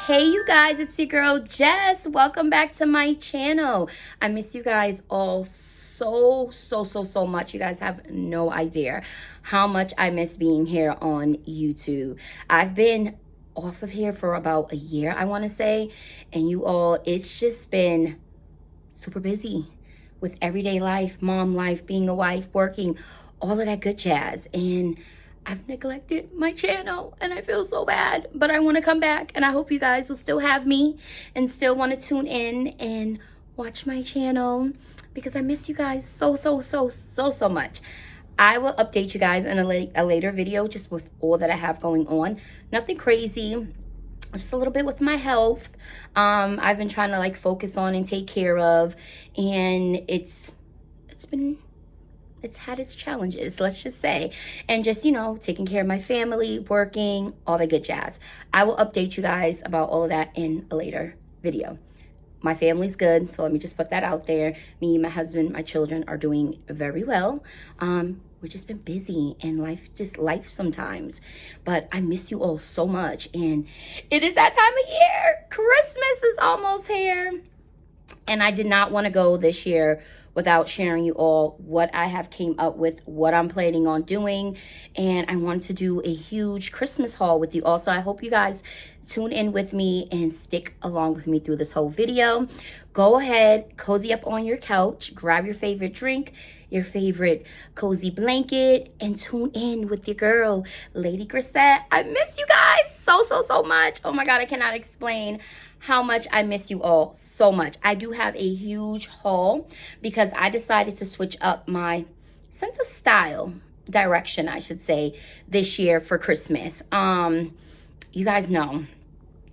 Hey you guys, it's your girl Jess. Welcome back to my channel. I miss you guys all so much. You guys have no idea how much I miss being here on YouTube. I've been off of here for about a year, I want to say, and you all, it's just been super busy with everyday life, mom life, being a wife, working, all of that good jazz. And I've neglected my channel and I feel so bad, but I want to come back and I hope you guys will still have me and still want to tune in and watch my channel because I miss you guys so much. I will update you guys in a later video just with all that I have going on. Nothing crazy, just a little bit with my health. I've been trying to like focus on and take care of, and it's had its challenges, let's just say, and just, you know, taking care of my family, working, all the good jazz. I will update you guys about all of that in a later video. My family's good, so let me just put that out there. Me, my husband, my children are doing very well. We've just been busy and life sometimes, but I miss you all so much. And it is that time of year. Christmas is almost here. And I did not want to go this year without sharing you all what I have came up with, what I'm planning on doing. And I wanted to do a huge Christmas haul with you also. I hope you guys tune in with me and stick along with me through this whole video. Go ahead, cozy up on your couch, grab your favorite drink, your favorite cozy blanket, and tune in with your girl, Lady Grisette. I miss you guys so much. Oh my God, I cannot explain how much I miss you all so much. I do have a huge haul because I decided to switch up my sense of style, direction, I should say, this year for Christmas. You guys know,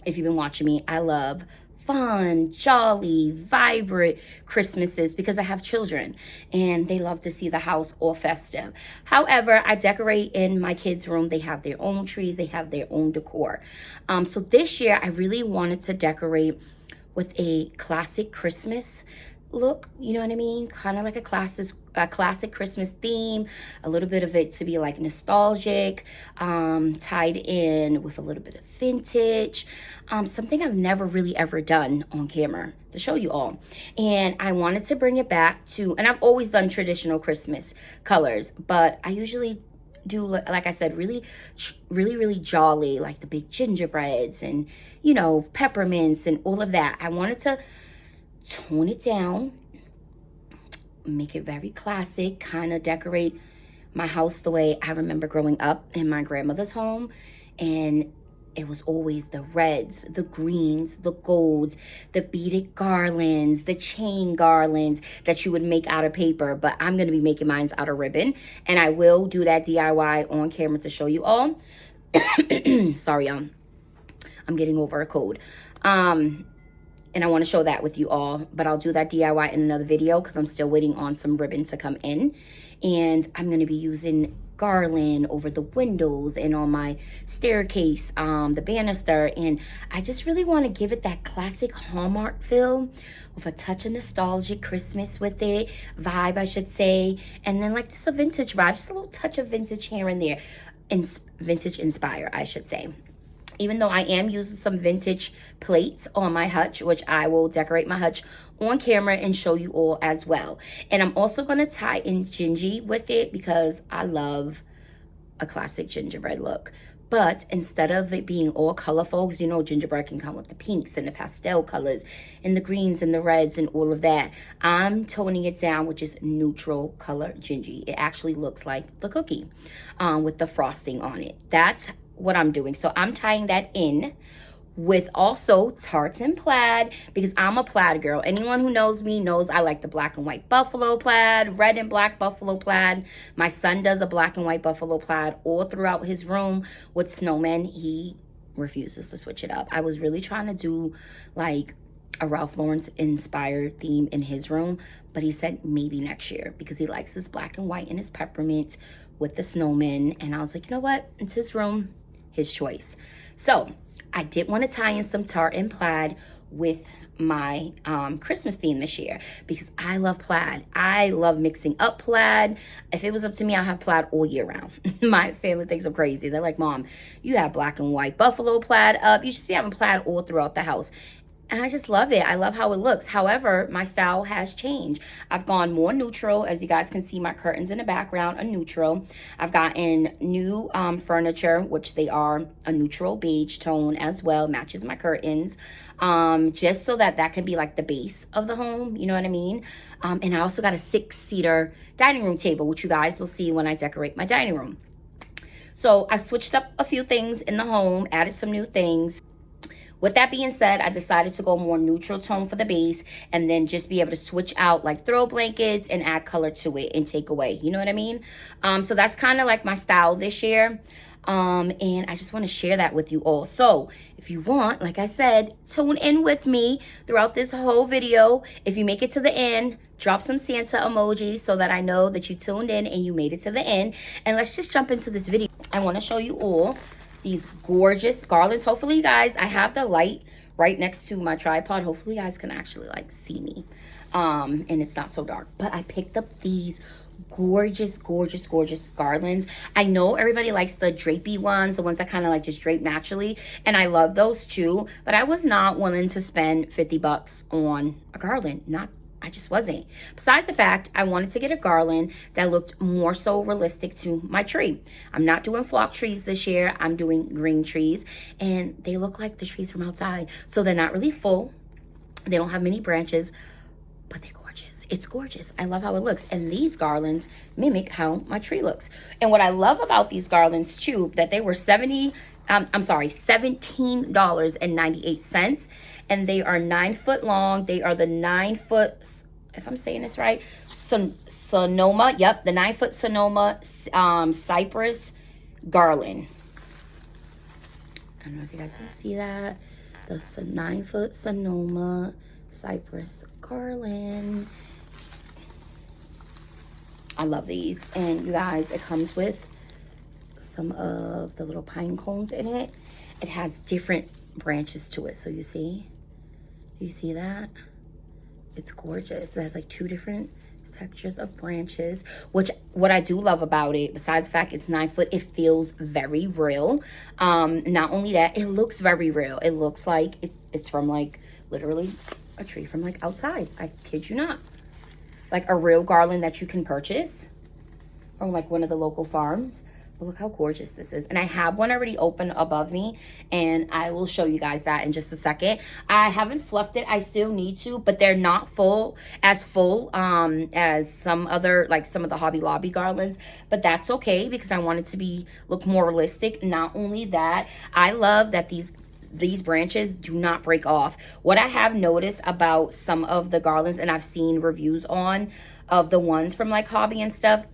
if you've been watching me, I love fun, jolly, vibrant Christmases because I have children and they love to see the house all festive. However, I decorate in my kids' room. They have their own trees, they have their own decor. So this year I really wanted to decorate with a classic Christmas look, you know what I mean? Kind of like a classic Christmas theme, a little bit of it to be like nostalgic, tied in with a little bit of vintage, something I've never really ever done on camera to show you all. And I wanted to bring it back to, and I've always done traditional Christmas colors, but I usually do, like I said, really jolly, like the big gingerbreads and, you know, peppermints and all of that. I wanted to tone it down, make it very classic, kind of decorate my house the way I remember growing up in my grandmother's home. And it was always the reds, the greens, the golds, the beaded garlands, the chain garlands that you would make out of paper. But I'm going to be making mine out of ribbon. And I will do that DIY on camera to show you all. Sorry, I'm getting over a cold. And I want to show that with you all, but I'll do that DIY in another video because I'm still waiting on some ribbon to come in. And I'm going to be using garland over the windows and on my staircase, the banister. And I just really want to give it that classic Hallmark feel with a touch of nostalgic Christmas with it, vibe, I should say. And then like just a vintage vibe, just a little touch of vintage here and there. Vintage inspire, I should say. Even though I am using some vintage plates on my hutch, which I will decorate my hutch on camera and show you all as well. And I'm also going to tie in gingy with it because I love a classic gingerbread look. But instead of it being all colorful, because you know gingerbread can come with the pinks and the pastel colors and the greens and the reds and all of that, I'm toning it down with just neutral color gingy. It actually looks like the cookie with the frosting on it. That's what I'm doing. So I'm tying that in with also tartan plaid because I'm a plaid girl. Anyone who knows me knows I like the black and white buffalo plaid, red and black buffalo plaid. My son does a black and white buffalo plaid all throughout his room with snowmen. He refuses to switch it up. I was really trying to do like a Ralph Lauren inspired theme in his room, but he said maybe next year because he likes his black and white and his peppermint with the snowmen. And I was like, you know what? It's his room, his choice. So I did want to tie in some tartan plaid with my Christmas theme this year because I love plaid. I love mixing up plaid. If it was up to me, I'll have plaid all year round. My family thinks I'm crazy. They're like, Mom, you have black and white buffalo plaid up. You should be having plaid all throughout the house. And I just love it. I love how it looks. However, my style has changed. I've gone more neutral. As you guys can see, my curtains in the background are neutral. I've gotten new furniture, which they are a neutral beige tone as well. Matches my curtains. Just so that can be like the base of the home. You know what I mean? And I also got a 6-seater dining room table, which you guys will see when I decorate my dining room. So I switched up a few things in the home, added some new things. With that being said, I decided to go more neutral tone for the base and then just be able to switch out like throw blankets and add color to it and take away. You know what I mean? So that's kind of like my style this year. And I just want to share that with you all. So if you want, like I said, tune in with me throughout this whole video. If you make it to the end, drop some Santa emojis so that I know that you tuned in and you made it to the end. And let's just jump into this video. I want to show you all these gorgeous garlands. Hopefully you guys, I have the light right next to my tripod. Hopefully you guys can actually like see me. And it's not so dark. But I picked up these gorgeous garlands. I know everybody likes the drapey ones, the ones that kind of like just drape naturally, and I love those too, but I was not willing to spend 50 bucks on a garland. I just wasn't. Besides the fact, I wanted to get a garland that looked more so realistic to my tree. I'm not doing flock trees this year. I'm doing green trees, and they look like the trees from outside. So they're not really full. They don't have many branches, but they're gorgeous. It's gorgeous. I love how it looks. And these garlands mimic how my tree looks. And what I love about these garlands too, that they were $17.98. And they are 9 foot long. They are the 9 foot, if I'm saying this right, Sonoma. Yep, the 9 foot Sonoma cypress garland. I don't know if you guys can see that. The 9 foot Sonoma cypress garland. I love these. And you guys, it comes with some of the little pine cones in it. It has different branches to it. So you see? Do you see that? It's gorgeous. It has like 2 different textures of branches, which what I do love about it, besides the fact it's 9 foot, it feels very real. Not only that, it looks very real. It looks like it's from like literally a tree from like outside. I kid you not. Like a real garland that you can purchase from like one of the local farms. But look how gorgeous this is. And I have one already open above me, and I will show you guys that in just a second. I haven't fluffed it. I still need to, but they're not full as some other, like some of the Hobby Lobby garlands. But that's okay because I want it to look more realistic. Not only that, I love that these branches do not break off. What I have noticed about some of the garlands, and I've seen reviews on of the ones from like Hobby and stuff,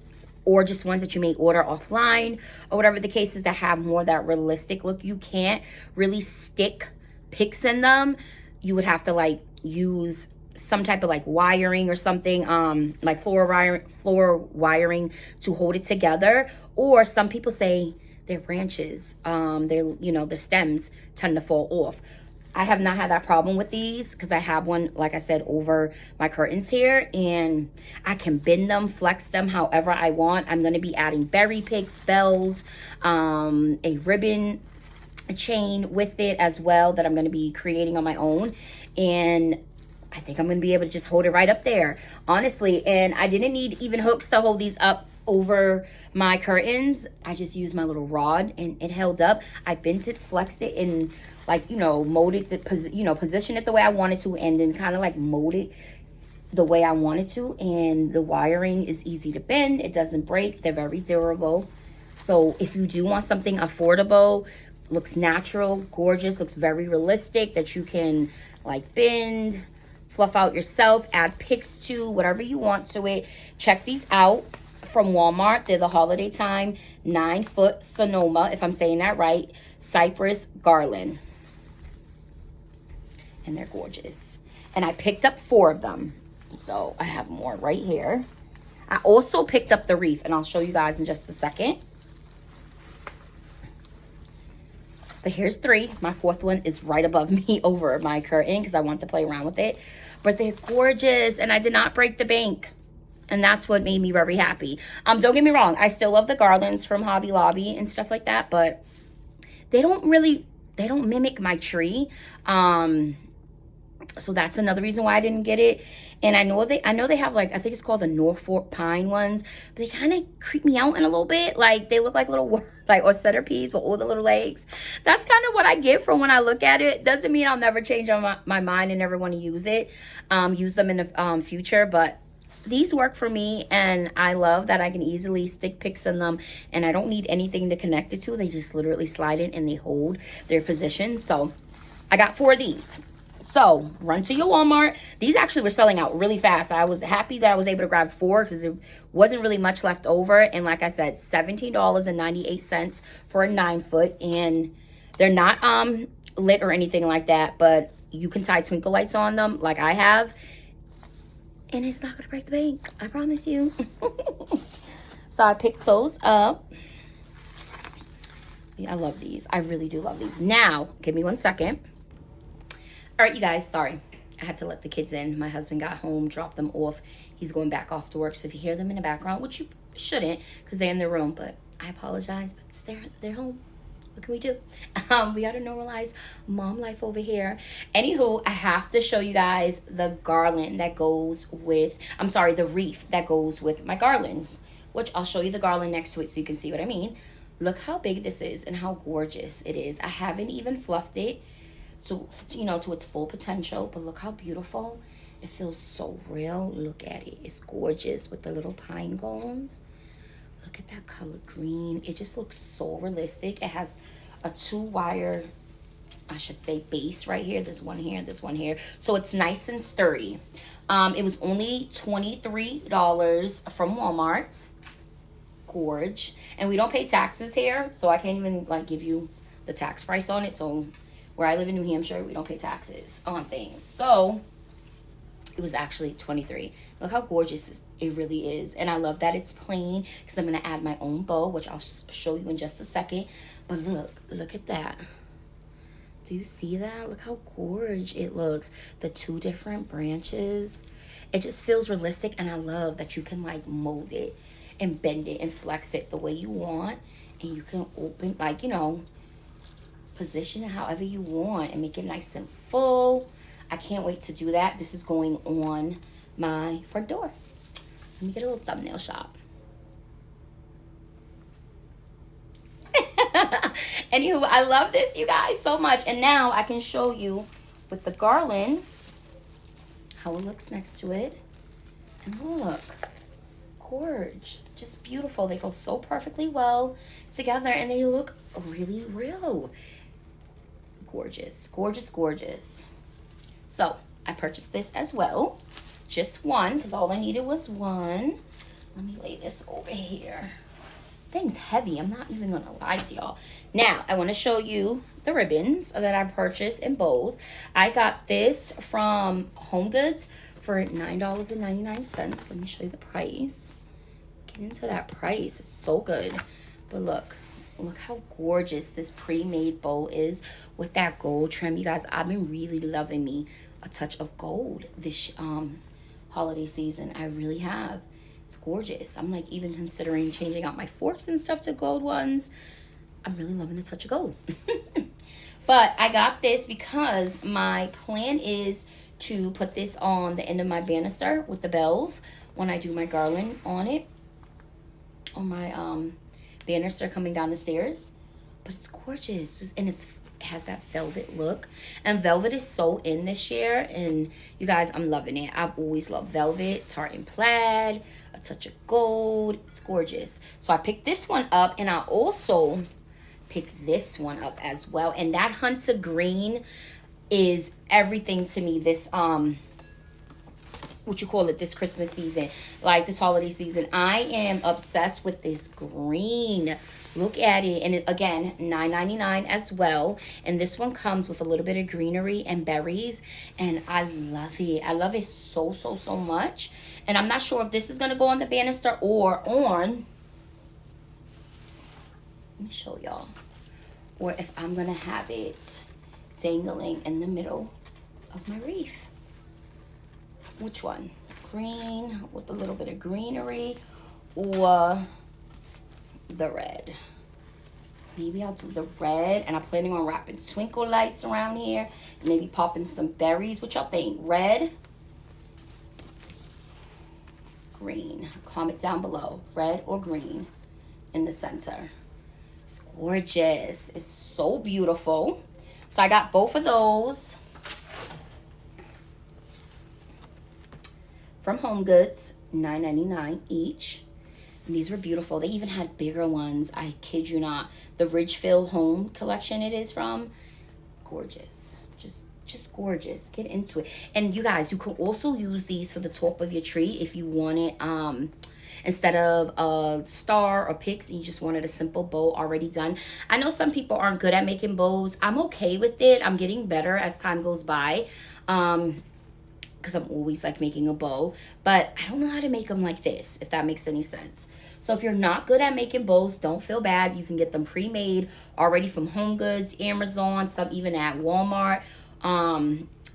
or just ones that you may order offline or whatever the case is, that have more that realistic look, you can't really stick picks in them. You would have to like use some type of like wiring or something, like floor wiring to hold it together. Or some people say their branches, the stems tend to fall off. I have not had that problem with these because I have one, like I said, over my curtains here, and I can bend them, flex them however I want. I'm going to be adding berry picks, bells, a ribbon chain with it as well that I'm going to be creating on my own. And I think I'm going to be able to just hold it right up there, honestly. And I didn't need even hooks to hold these up over my curtains. I just used my little rod and it held up. I bent it, flexed it, and molded it, position it the way I wanted to, and then kind of like mold it the way I wanted to. And the wiring is easy to bend. It doesn't break. They're very durable. So if you do want something affordable, looks natural, gorgeous, looks very realistic, that you can like bend, fluff out yourself, add picks to, whatever you want to it, check these out from Walmart. They're the holiday time 9 foot Sonoma, if I'm saying that right, cypress garland. And they're gorgeous. And I picked up 4 of them. So I have more right here. I also picked up the wreath, and I'll show you guys in just a second. But here's 3. My 4th one is right above me over my curtain because I want to play around with it. But they're gorgeous, and I did not break the bank. And that's what made me very happy. Don't get me wrong. I still love the garlands from Hobby Lobby and stuff like that. But they don't mimic my tree. So that's another reason why I didn't get it. And I know they have, like, I think it's called the Norfolk pine ones, but they kind of creep me out in a little bit. Like, they look like little, like, or centipedes with all the little legs. That's kind of what I get from when I look at it. Doesn't mean I'll never change on my mind and never want to use them in the future, but these work for me, and I love that I can easily stick pics in them, and I don't need anything to connect it to. They just literally slide in and they hold their position. So I got 4 of these. So run to your Walmart. These actually were selling out really fast. I was happy that I was able to grab 4 because there wasn't really much left over. And like I said, $17.98 for a 9-foot. And they're not lit or anything like that, but you can tie twinkle lights on them like I have. And it's not going to break the bank. I promise you. So I picked those up. Yeah, I love these. I really do love these. Now, give me 1 second. All right, you guys, sorry. I had to let the kids in. My husband got home, dropped them off. He's going back off to work. So if you hear them in the background, which you shouldn't because they're in their room, but I apologize, but it's they're home. What can we do? We got to normalize mom life over here. Anywho, I have to show you guys the garland that goes with, the wreath that goes with my garlands, which I'll show you the garland next to it so you can see what I mean. Look how big this is and how gorgeous it is. I haven't even fluffed it to its full potential, but look how beautiful. It feels so real. Look at it. It's gorgeous with the little pine cones. Look at that color green. It just looks so realistic. It has a 2-wire, I should say, base right here. There's one here, this one here. So it's nice and sturdy. It was only $23 from Walmart. Gorge. And we don't pay taxes here, so I can't even like give you the tax price on it. So where I live in New Hampshire, we don't pay taxes on things. So it was actually $23. Look how gorgeous it really is. And I love that it's plain because I'm going to add my own bow, which I'll show you in just a second. But look at that. Do you see that? Look how gorgeous it looks. The 2 different branches. It just feels realistic, and I love that you can like mold it and bend it and flex it the way you want. And you can open, like, position it however you want and make it nice and full. I can't wait to do that. This is going on my front door. Let me get a little thumbnail shot. Anywho, I love this, you guys, so much. And now I can show you with the garland how it looks next to it. And look, gorge, just beautiful. They go so perfectly well together, and they look really real. Gorgeous, gorgeous, gorgeous. So I purchased this as well, just one, because all I needed was one. Let me lay this over here. Thing's heavy. I'm not even gonna lie to y'all. Now I want to show you the ribbons that I purchased in bows. I got this from Home Goods for $9.99. Let me show you the price. Get into that price. It's so good. But look how gorgeous this pre-made bow is with that gold trim. You guys, I've been really loving me a touch of gold this holiday season. I really have. It's gorgeous. I'm like even considering changing out my forks and stuff to gold ones. I'm really loving a touch of gold. But I got this because my plan is to put this on the end of my banister with the bells when I do my garland on it, on my banister coming down the stairs. But it's gorgeous, and it has that velvet look, and velvet is so in this year, and you guys, I'm loving it. I've always loved velvet, tartan plaid, a touch of gold. It's gorgeous. So I picked this one up, and I also picked this one up as well. And that hunter green is everything to me this this Christmas season, like this holiday season. I am obsessed with this green. Look at it. And it, again, $9.99 as well. And this one comes with a little bit of greenery and berries, and I love it. I love it so much. And I'm not sure if this is going to go on the banister or on, let me show y'all, or if I'm gonna have it dangling in the middle of my wreath. Which one? Green with a little bit of greenery, or the red? Maybe I'll do the red, and I'm planning on wrapping twinkle lights around here. Maybe popping some berries. What y'all think? Red? Green. Comment down below. Red or green in the center. It's gorgeous. It's so beautiful. So I got both of those from Home Goods, $9.99 each. And these were beautiful. They even had bigger ones. I kid you not. The Ridgefield Home collection it is from. Gorgeous. Just gorgeous. Get into it. And you guys, you can also use these for the top of your tree if you want it. Instead of a star or picks, you just wanted a simple bow already done. I know some people aren't good at making bows. I'm okay with it. I'm getting better as time goes by. Because I'm always like making a bow, but I don't know how to make them like this, if that makes any sense. So if you're not good at making bows, don't feel bad. You can get them pre-made already from Home Goods, Amazon, some even at Walmart,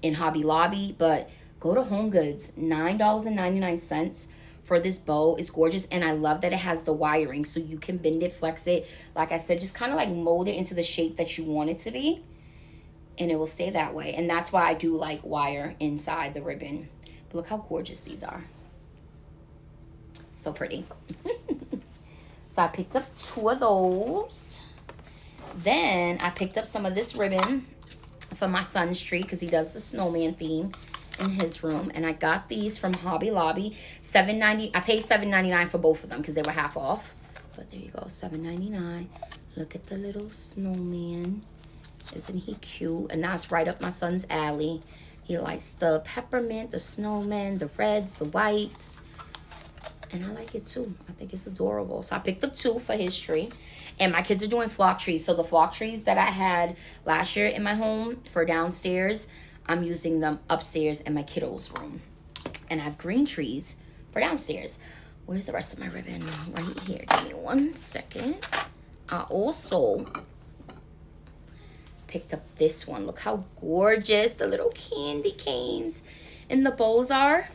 in Hobby Lobby. But go to Home Goods, $9.99 for this bow. It's gorgeous, and I love that it has the wiring, so you can bend it, flex it. Like I said, just kind of like mold it into the shape that you want it to be, and it will stay that way. And that's why I do like wire inside the ribbon. But look how gorgeous these are. So pretty. So I picked up 2 of those. Then I picked up some of this ribbon for my son's tree, because he does the snowman theme in his room. And I got these from Hobby Lobby. I paid $7.99 for both of them because they were half off. But there you go, $7.99. Look at the little snowman. Isn't he cute? And that's right up my son's alley. He likes the peppermint, the snowman, the reds, the whites. And I like it too. I think it's adorable. So I picked up 2 for his tree. And my kids are doing flock trees. So the flock trees that I had last year in my home for downstairs, I'm using them upstairs in my kiddos' room. And I have green trees for downstairs. Where's the rest of my ribbon? Right here. Give me 1 second. I also picked up this one. Look how gorgeous the little candy canes and the bows are.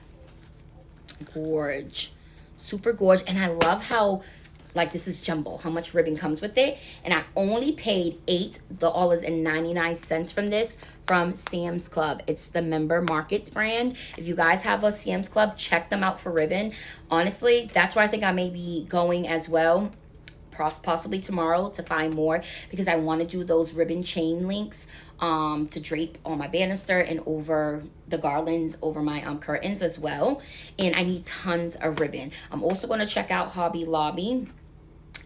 Gorge. Super gorge. And I love how, like, this is jumbo, how much ribbon comes with it. And I only paid $8.99 from this from Sam's Club. It's the Member Markets brand. If you guys have a Sam's Club, check them out for ribbon. Honestly, that's where I think I may be going as well, possibly tomorrow, to find more, because I want to do those ribbon chain links to drape on my banister and over the garlands over my curtains as well. And I need tons of ribbon. I'm also going to check out Hobby Lobby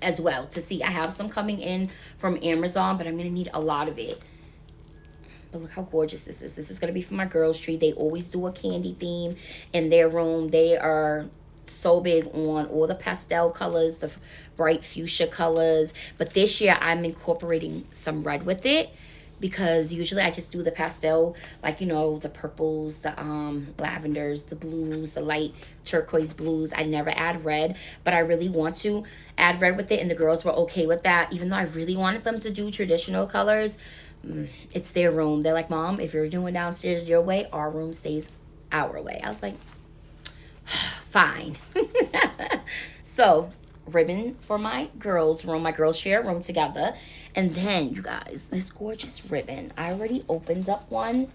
as well to see. I have some coming in from Amazon, but I'm going to need a lot of it. But look how gorgeous this is. This is going to be for my girls' tree. They always do a candy theme in their room. They are so big on all the pastel colors, the bright fuchsia colors. But this year I'm incorporating some red with it, because usually I just do the pastel, like, you know, the purples, the lavenders, the blues, the light turquoise blues. I never add red, but I really want to add red with it, and the girls were okay with that, even though I really wanted them to do traditional colors. It's their room. They're like, Mom, if you're doing downstairs your way, our room stays our way. I was like, fine. So ribbon for my girls' room. My girls share a room together. And then, you guys, this gorgeous ribbon. I already opened up one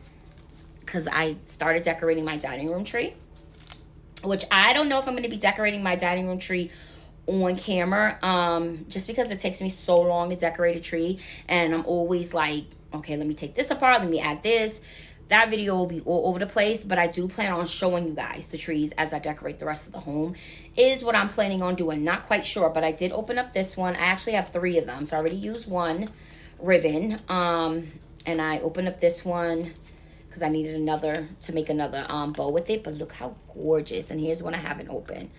because I started decorating my dining room tree, which I don't know if I'm going to be decorating my dining room tree on camera, just because it takes me so long to decorate a tree. And I'm always like, okay, let me take this apart. Let me add this. That video will be all over the place, but I do plan on showing you guys the trees as I decorate the rest of the home, is what I'm planning on doing. Not quite sure, but I did open up this one. I actually have 3 of them, so I already used one ribbon. And I opened up this one because I needed another to make another bow with it. But look how gorgeous. And here's one I haven't opened.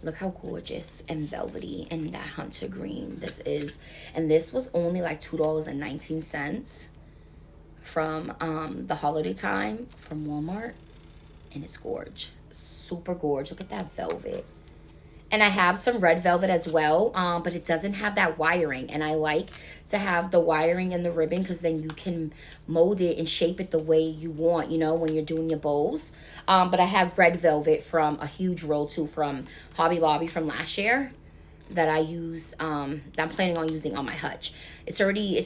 Look how gorgeous and velvety and that hunter green this is. And this was only like $2.19 from the holiday time from Walmart, and it's gorge, super gorge. Look at that velvet, And I have some red velvet as well, but it doesn't have that wiring. And I like to have the wiring and the ribbon because then you can mold it and shape it the way you want, you know, when you're doing your bows. But I have red velvet from a huge roll too from Hobby Lobby from last year that I use, that I'm planning on using on my hutch. It's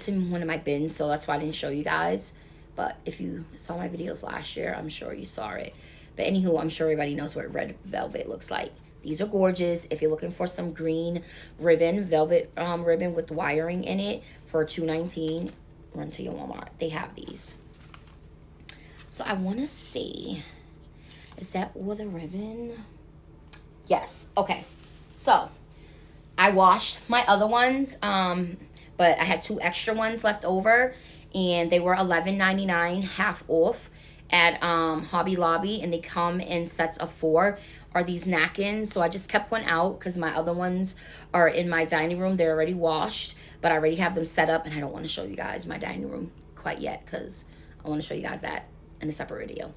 in one of my bins, so that's why I didn't show you guys. But if you saw my videos last year, I'm sure you saw it. But anywho, I'm sure everybody knows what red velvet looks like. These are gorgeous. If you're looking for some green ribbon, velvet ribbon with wiring in it for $2.19, run to your Walmart. They have these. So I want to see, is that all the ribbon? Yes. Okay. So I washed my other ones, but I had 2 extra ones left over, and they were $11.99 half off at Hobby Lobby, and they come in sets of 4. Are these napkins? So I just kept one out because my other ones are in my dining room. They're already washed, but I already have them set up, and I don't want to show you guys my dining room quite yet because I want to show you guys that in a separate video.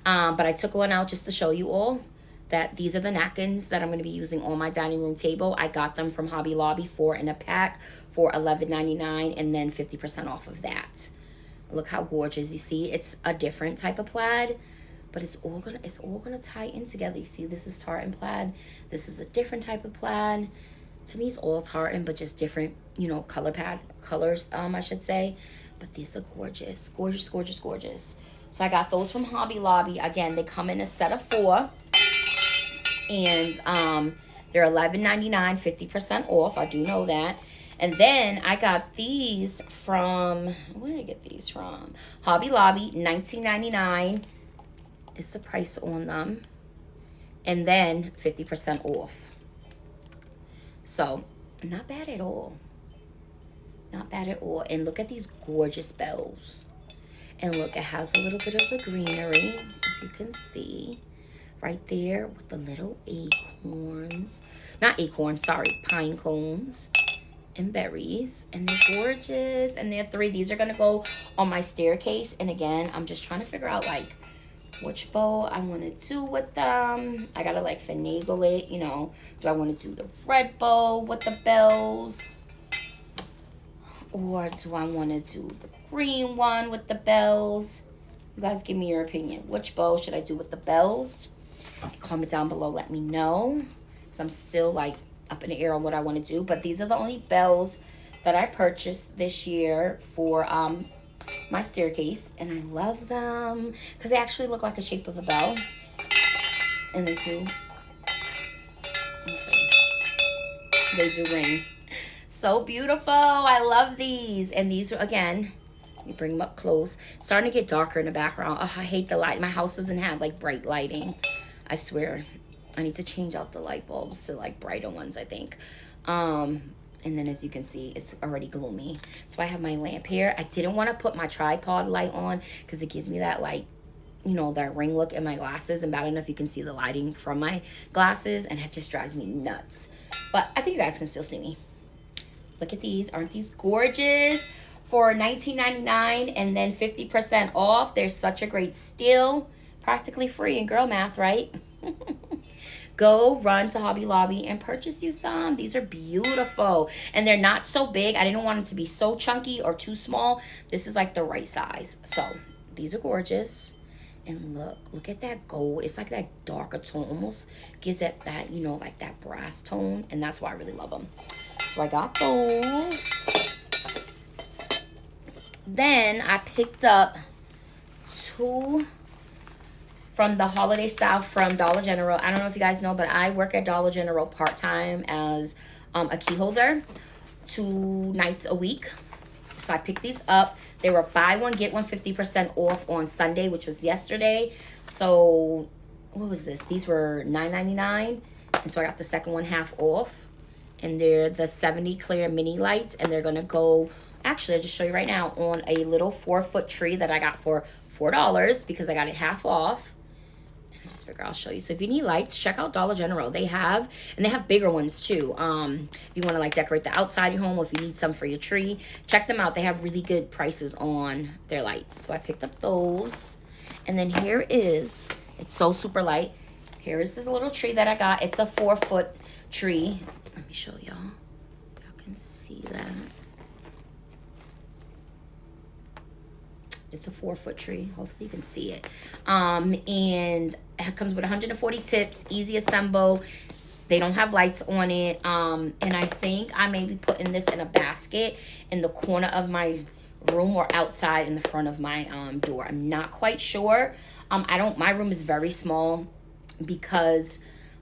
But I took one out just to show you all that these are the napkins that I'm going to be using on my dining room table. I got them from Hobby Lobby 4 in a pack for $11.99 and then 50% off of that. Look how gorgeous. You see, it's a different type of plaid, but it's all gonna tie in together. You see, this is tartan plaid. This is a different type of plaid. To me, it's all tartan, but just different, you know, colors, I should say. But these are gorgeous, gorgeous, gorgeous, gorgeous. So I got those from Hobby Lobby. Again, they come in a set of 4. And they're $11.99, 50% off. I do know that. And then I got these from, where did I get these from? Hobby Lobby, $19.99 is the price on them. And then 50% off. So, not bad at all. Not bad at all. And look at these gorgeous bells. And look, it has a little bit of the greenery, if you can see. Right there with the little acorns. Not acorns, sorry, pine cones and berries. And they're gorgeous. And they're 3. These are going to go on my staircase. And again, I'm just trying to figure out, like, which bow I want to do with them. I got to, like, finagle it, you know. Do I want to do the red bow with the bells? Or do I want to do the green one with the bells? You guys give me your opinion. Which bow should I do with the bells? Comment down below, let me know, because I'm still like up in the air on what I want to do. But these are the only bells that I purchased this year for my staircase, and I love them because they actually look like a shape of a bell, and they do, they do ring. So beautiful. I love these. And these are, again, let me bring them up close. It's starting to get darker in the background. Oh, I hate the light. My house doesn't have like bright lighting. I swear, I need to change out the light bulbs to like brighter ones, I think. And then as you can see, it's already gloomy. So I have my lamp here. I didn't want to put my tripod light on because it gives me that like, you know, that ring look in my glasses. And bad enough you can see the lighting from my glasses, and it just drives me nuts. But I think you guys can still see me. Look at these. Aren't these gorgeous? For $19.99 and then 50% off. They're such a great steal. Practically free in girl math, right? Go run to Hobby Lobby and purchase you some. These are beautiful. And they're not so big. I didn't want them to be so chunky or too small. This is like the right size. So these are gorgeous. And look at that gold. It's like that darker tone. Almost gives it that, you know, like that brass tone. And that's why I really love them. So I got those. Then I picked up 2 from the holiday style from Dollar General. I don't know if you guys know, but I work at Dollar General part-time as a key holder 2 nights a week. So I picked these up. They were buy one, get one 50% off on Sunday, which was yesterday. So what was this? These were $9.99. And so I got the second one half off. And they're the 70 clear mini lights. And they're going to go, actually, I'll just show you right now, on a little 4-foot tree that I got for $4 because I got it half off. And I just figure I'll show you. So if you need lights, check out Dollar General. They have, and they have bigger ones too. If you want to like decorate the outside of your home, or if you need some for your tree, check them out. They have really good prices on their lights. So I picked up those. And then here is, it's so super light. Here is this little tree that I got. It's a 4-foot tree. Let me show y'all. Y'all can see that. It's a 4-foot tree. Hopefully you can see it. And it comes with 140 tips, easy assemble. They don't have lights on it. And I think I may be putting this in a basket in the corner of my room or outside in the front of my door. I'm not quite sure. My room is very small because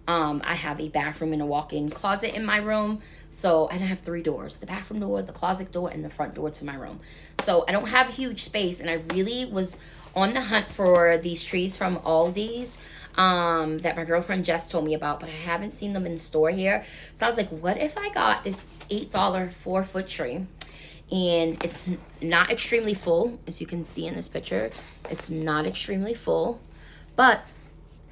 I have a bathroom and a walk-in closet in my room. So, and I have 3 doors, the bathroom door, the closet door, and the front door to my room. So I don't have huge space, and I really was on the hunt for these trees from Aldi's that my girlfriend Jess told me about, but I haven't seen them in the store here. So I was like, what if I got this $8 4-foot tree? And it's not extremely full, as you can see in this picture. It's not extremely full, but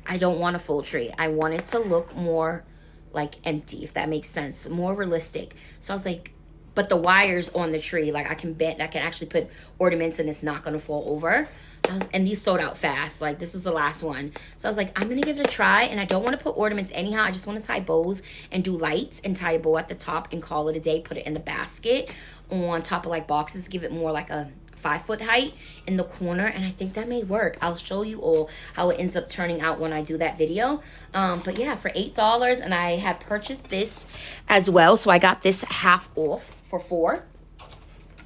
I don't want a full tree. I want it to look more like empty, if that makes sense, more realistic. So I was like, but the wires on the tree, like I can actually put ornaments and it's not gonna fall over. And these sold out fast. Like this was the last one. So I was like, I'm gonna give it a try, and I don't want to put ornaments anyhow. I just want to tie bows and do lights and tie a bow at the top and call it a day. Put it in the basket on top of like boxes, give it more like a 5-foot height in the corner, and I think that may work. I'll show you all how it ends up turning out when I do that video. But yeah, for $8, and I had purchased this as well, so I got this half off for $4.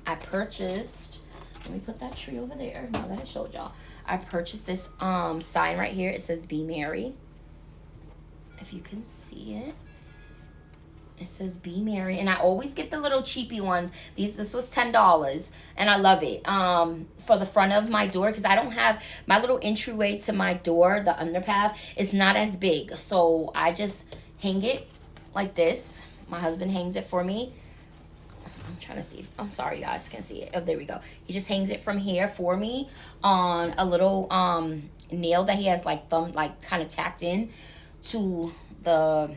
I purchased, let me put that tree over there now that I showed y'all. I purchased this sign right here. It says Be Merry, if you can see it. It says Be Merry, and I always get the little cheapy ones. This was $10, and I love it. For the front of my door, because I don't have my little entryway to my door. The underpath is not as big, so I just hang it like this. My husband hangs it for me. I'm trying to see. I'm sorry, you guys can see it. Oh, there we go. He just hangs it from here for me on a little nail that he has like kind of tacked in to the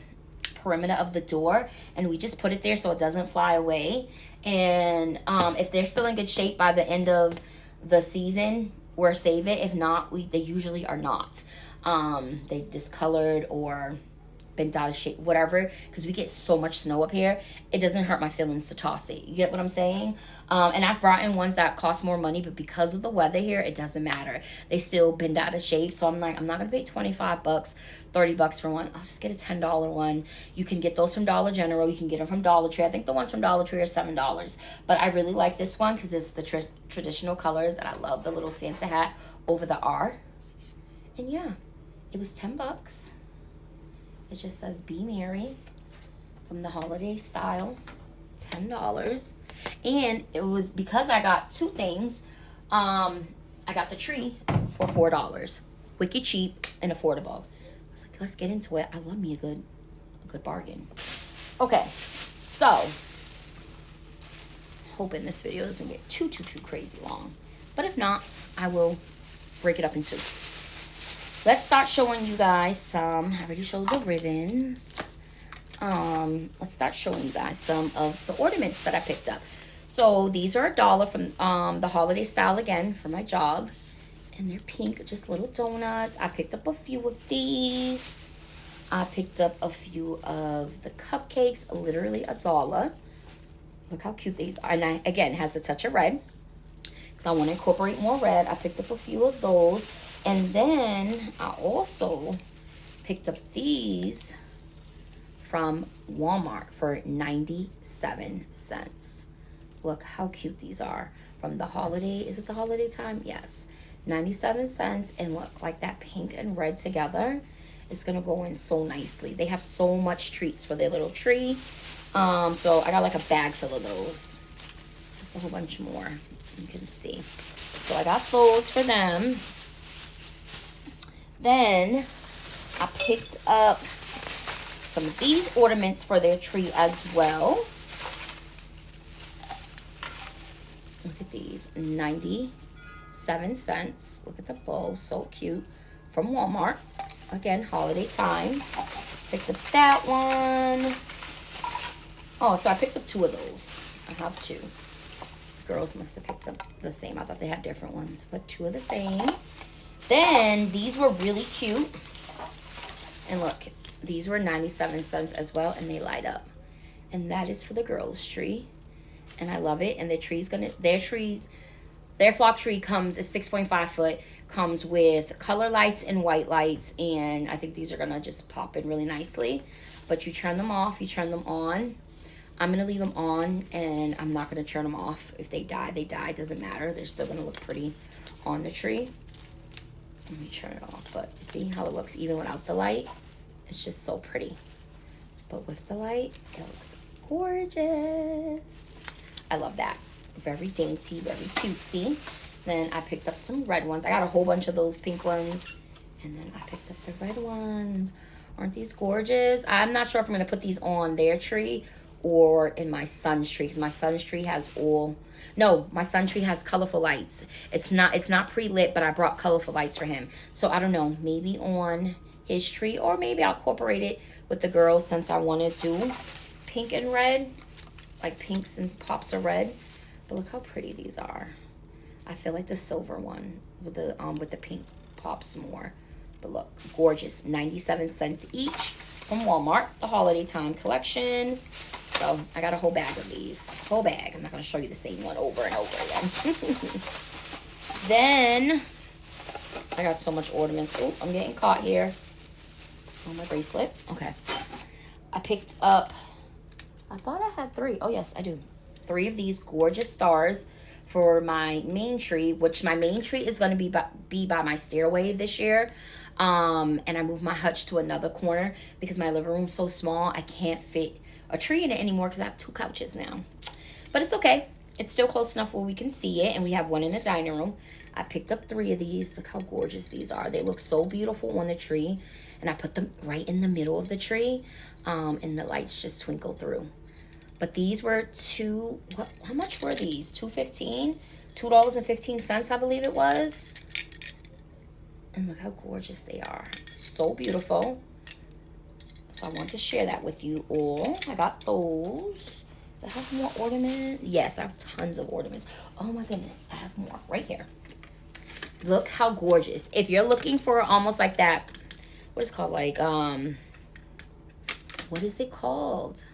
perimeter of the door, and we just put it there so it doesn't fly away. And if they're still in good shape by the end of the season, we'll save it. If not, they usually are not. They discolored or bent out of shape, whatever, because we get so much snow up here. It doesn't hurt my feelings to toss it. You get what I'm saying? And I've brought in ones that cost more money, but because of the weather here, it doesn't matter. They still bend out of shape. So I'm like, I'm not gonna pay $25, $30 for one. I'll just get a $10 one. You can get those from Dollar General. You can get them from Dollar Tree. I think the ones from Dollar Tree are $7. But I really like this one because it's the traditional colors, and I love the little Santa hat over the R. And yeah, it was $10. It just says Be Merry from the holiday style, $10. And it was because I got 2 things. I got the tree for $4. Wicked cheap and affordable. I was like, let's get into it. I love me a good bargain. Okay, so hoping this video doesn't get too crazy long. But if not, I will break it up in 2. Let's start showing you guys some. I already showed the ribbons. Let's start showing you guys some of the ornaments that I picked up. So these are $1 from the holiday style again for my job. And they're pink, just little donuts. I picked up a few of these. I picked up a few of the cupcakes, literally $1. Look how cute these are. And again, has a touch of red, because I want to incorporate more red. I picked up a few of those. And then I also picked up these from Walmart for 97 cents. Look how cute these are. From the holiday, is it the holiday time? Yes. 97 cents. And look, like that pink and red together, it's gonna go in so nicely. They have so much treats for their little tree. So I got like a bag full of those. Just a whole bunch more, you can see. So I got those for them. Then I picked up some of these ornaments for their tree as well. Look at these, 97 cents. Look at the bow, so cute. From Walmart. Again, holiday time. Picked up that one. Oh, so I picked up 2 of those. I have 2. Girls must have picked up the same. I thought they had different ones, but 2 of the same. Then these were really cute. And look, These were 97 cents as well, and they light up. And that is for the girls' tree. And I love it. And their flock tree comes, is 6.5 foot, comes with color lights and white lights. And I think these are gonna just pop in really nicely. But you turn them off, you turn them on. I'm gonna leave them on, and I'm not gonna turn them off. If they die, they die. It doesn't matter. They're still gonna look pretty on the tree. Let me turn it off. But see how it looks even without the light? It's just so pretty. But with the light, it looks gorgeous. I love that. Very dainty, very cutesy. Then I picked up some red ones. I got a whole bunch of those pink ones. And then I picked up the red ones. Aren't these gorgeous? I'm not sure if I'm going to put these on their tree or in my son's tree. Because my son's tree has my son's tree has colorful lights. It's not pre-lit, but I brought colorful lights for him. So I don't know. Maybe on his tree, or maybe I'll incorporate it with the girls since I want to do pink and red. Like pinks and pops of red. But look how pretty these are. I feel like the silver one with the pink pops more. But look, gorgeous. 97 cents each from Walmart. The holiday time collection. So I got a whole bag of these. Whole bag. I'm not going to show you the same one over and over again. Then I got so much ornaments. Oh, I'm getting caught here on my bracelet. Okay. I picked up, I thought I had 3. Oh, yes, I do. 3 of these gorgeous stars for my main tree, which my main tree is going to be by my stairway this year. And I moved my hutch to another corner because my living room's so small. I can't fit a tree in it anymore because I have 2 couches now. But it's okay. It's still close enough where we can see it. And we have one in the dining room. I picked up 3 of these. Look how gorgeous these are. They look so beautiful on the tree. And I put them right in the middle of the tree. And the lights just twinkle through. But these were how much were these? $2.15? $2.15, I believe it was. And look how gorgeous they are. So beautiful. So I want to share that with you all. I got those. Do I have more ornaments? Yes, I have tons of ornaments. Oh my goodness, I have more right here. Look how gorgeous. If you're looking for almost like that, what is it called? Like, what is it called?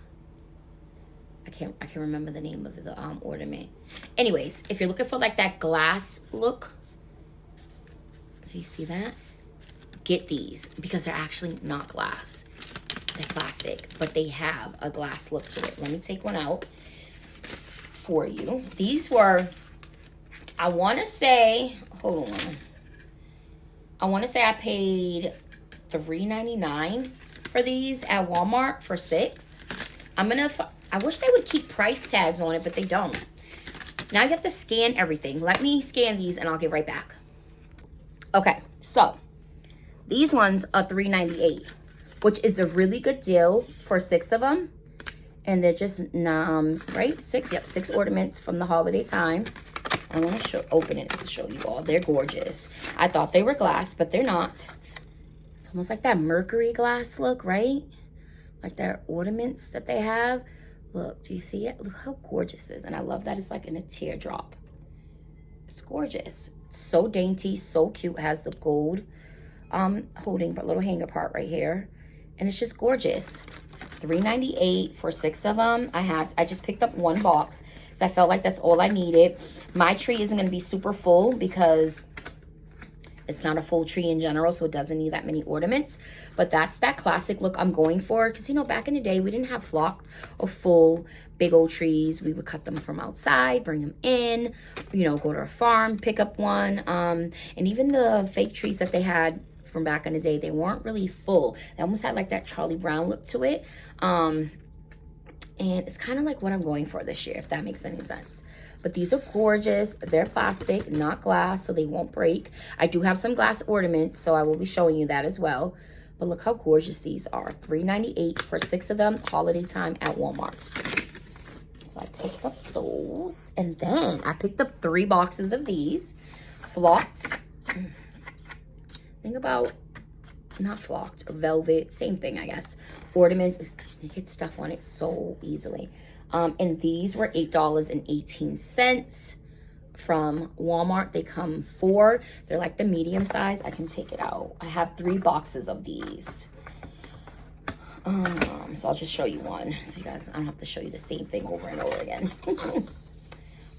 I can't remember the name of the ornament. Anyways, if you're looking for like that glass look, do you see that? Get these because they're actually not glass. They're plastic, but they have a glass look to it. Let me take one out for you. These were, I want to say, hold on. I want to say I paid $3.99 for these at Walmart for 6. I wish they would keep price tags on it, but they don't. Now you have to scan everything. Let me scan these and I'll get right back. Okay, so these ones are $3.98, which is a really good deal for 6 of them. And they're just, right? 6, yep, 6 ornaments from the holiday time. I want to open it to show you all. They're gorgeous. I thought they were glass, but they're not. It's almost like that mercury glass look, right? Like their ornaments that they have. Look, do you see it? Look how gorgeous it is. And I love that it's like in a teardrop. It's gorgeous. So dainty, so cute. It has the gold holding but little hanger part right here. And it's just gorgeous. $3.98 for 6 of them. I just picked up 1 box. So I felt like that's all I needed. My tree isn't going to be super full because it's not a full tree in general, so it doesn't need that many ornaments. But that's that classic look I'm going for. Because, you know, back in the day, we didn't have flocked or full big old trees. We would cut them from outside, bring them in, you know, go to a farm, pick up one. And even the fake trees that they had from back in the day, they weren't really full. They almost had like that Charlie Brown look to it. And it's kind of like what I'm going for this year, if that makes any sense. But these are gorgeous. They're plastic, not glass, so they won't break. I do have some glass ornaments, so I will be showing you that as well. But look how gorgeous these are. $3.98 for 6 of them, holiday time at Walmart. So I picked up those. And then I picked up 3 boxes of these. Flocked. Think about, not flocked, velvet, same thing, I guess. Ornaments, they get stuff on it so easily. And these were $8.18 from Walmart. They come 4. They're like the medium size. I can take it out. I have 3 boxes of these. So I'll just show you one. So you guys, I don't have to show you the same thing over and over again.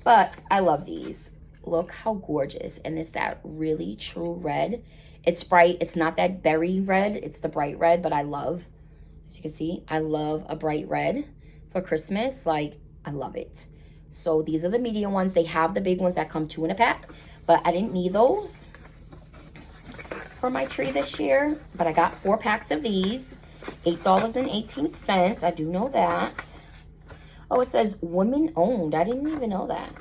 But I love these. Look how gorgeous. And it's that really true red. It's bright. It's not that berry red. It's the bright red, but I love, as you can see, I love a bright red for Christmas. Like, I love it. So these are the medium ones. They have the big ones that come 2 in a pack, but I didn't need those for my tree this year. But I got 4 packs of these. $8.18. I do know that. Oh, it says women owned. I didn't even know that.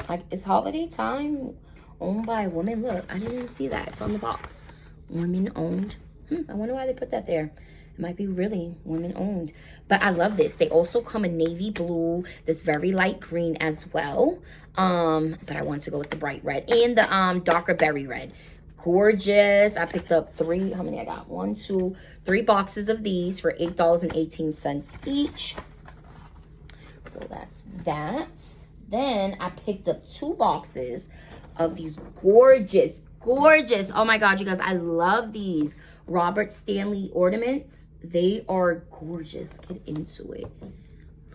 Like, it's holiday time, owned by a woman. Look, I didn't even see that. It's on the box. Women owned. I wonder why they put that there. It might be really women owned. But I love this. They also come in navy blue, this very light green as well. But I want to go with the bright red and the darker berry red. Gorgeous. I picked up 3, how many I got? 1, 2, 3 boxes of these for $8.18 each. So that's that. Then I picked up 2 boxes of these gorgeous, oh my God, you guys, I love these Robert Stanley ornaments. They are gorgeous. Get into it.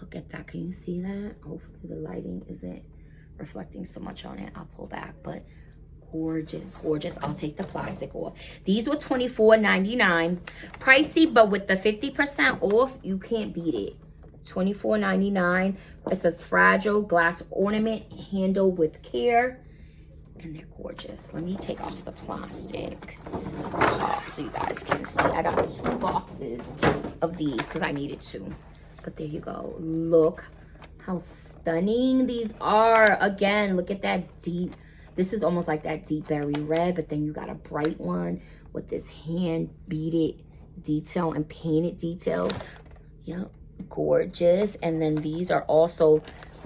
Look at that. Can you see that? Hopefully the lighting isn't reflecting so much on it. I'll pull back, but gorgeous. I'll take the plastic off. These were $24.99. Pricey, but with the 50% off, you can't beat it. $24.99. It says fragile glass ornament, handle with care, and they're gorgeous. Let me take off the plastic so you guys can see. I got 2 boxes of these because I needed to. But there you go. Look how stunning these are. Again, look at that deep. This is almost like that deep berry red, but then you got a bright one with this hand beaded detail and painted detail. Yep. Gorgeous. And then these are also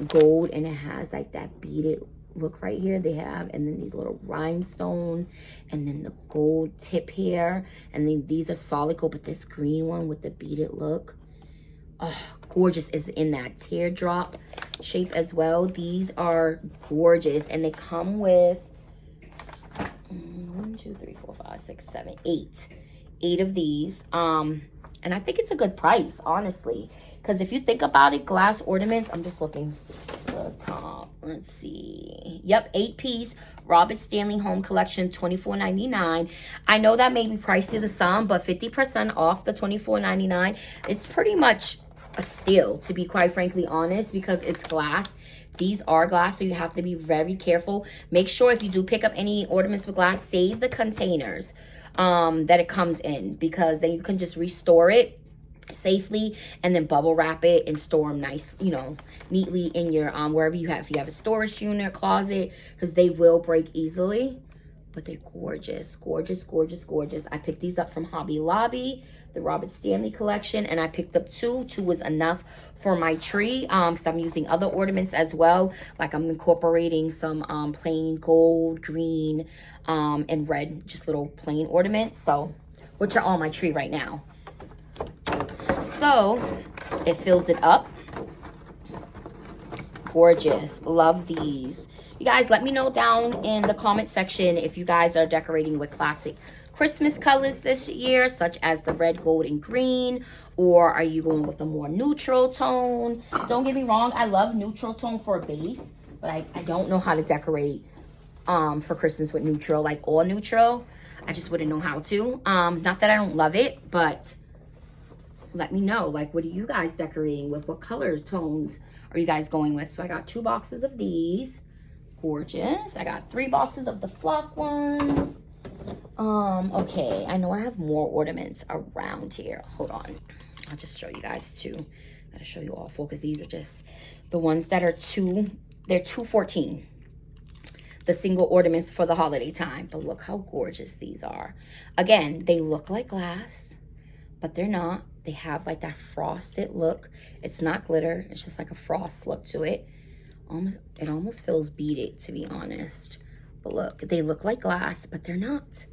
gold, and it has like that beaded look right here. They have, and then these little rhinestone, and then the gold tip here, and then these are solid gold, but this green one with the beaded look, oh, gorgeous. Is in that teardrop shape as well. These are gorgeous, and they come with 1, 2, 3, 4, 5, 6, 7, 8 of these. And I think it's a good price, honestly. Because if you think about it, glass ornaments, I'm just looking the top. Let's see. Yep, 8-piece Robert Stanley Home Collection, $24.99. I know that may be pricey to some, but 50% off the $24.99. It's pretty much a steal, to be quite frankly honest, because it's glass. These are glass, so you have to be very careful. Make sure if you do pick up any ornaments with glass, save the containers that it comes in, because then you can just restore it safely and then bubble wrap it and store them nice, you know, neatly in your wherever you have. If you have a storage unit or closet, because they will break easily. But they're gorgeous. I picked these up from Hobby Lobby, the Robert Stanley collection, and I picked up 2. 2 was enough for my tree, because I'm using other ornaments as well. Like I'm incorporating some plain gold, green, and red, just little plain ornaments, so, which are on my tree right now. So it fills it up. Gorgeous. Love these. You guys, let me know down in the comment section if you guys are decorating with classic Christmas colors this year, such as the red, gold, and green, or are you going with a more neutral tone? Don't get me wrong, I love neutral tone for a base, but I don't know how to decorate for Christmas with neutral, like all neutral. I just wouldn't know how to. Not that I don't love it, but let me know, like, what are you guys decorating with? What colors, tones are you guys going with? So I got 2 boxes of these. Gorgeous. I got 3 boxes of the flock ones. Okay, I know I have more ornaments around here. Hold on, I'll just show you guys 2. I gotta show you all 4 because these are just the ones that are they're $2.14, the single ornaments for the holiday time. But look how gorgeous these are. Again, they look like glass, but they're not. They have like that frosted look. It's not glitter, it's just like a frost look to it. It almost feels beaded, to be honest. But look, they look like glass, but they're not.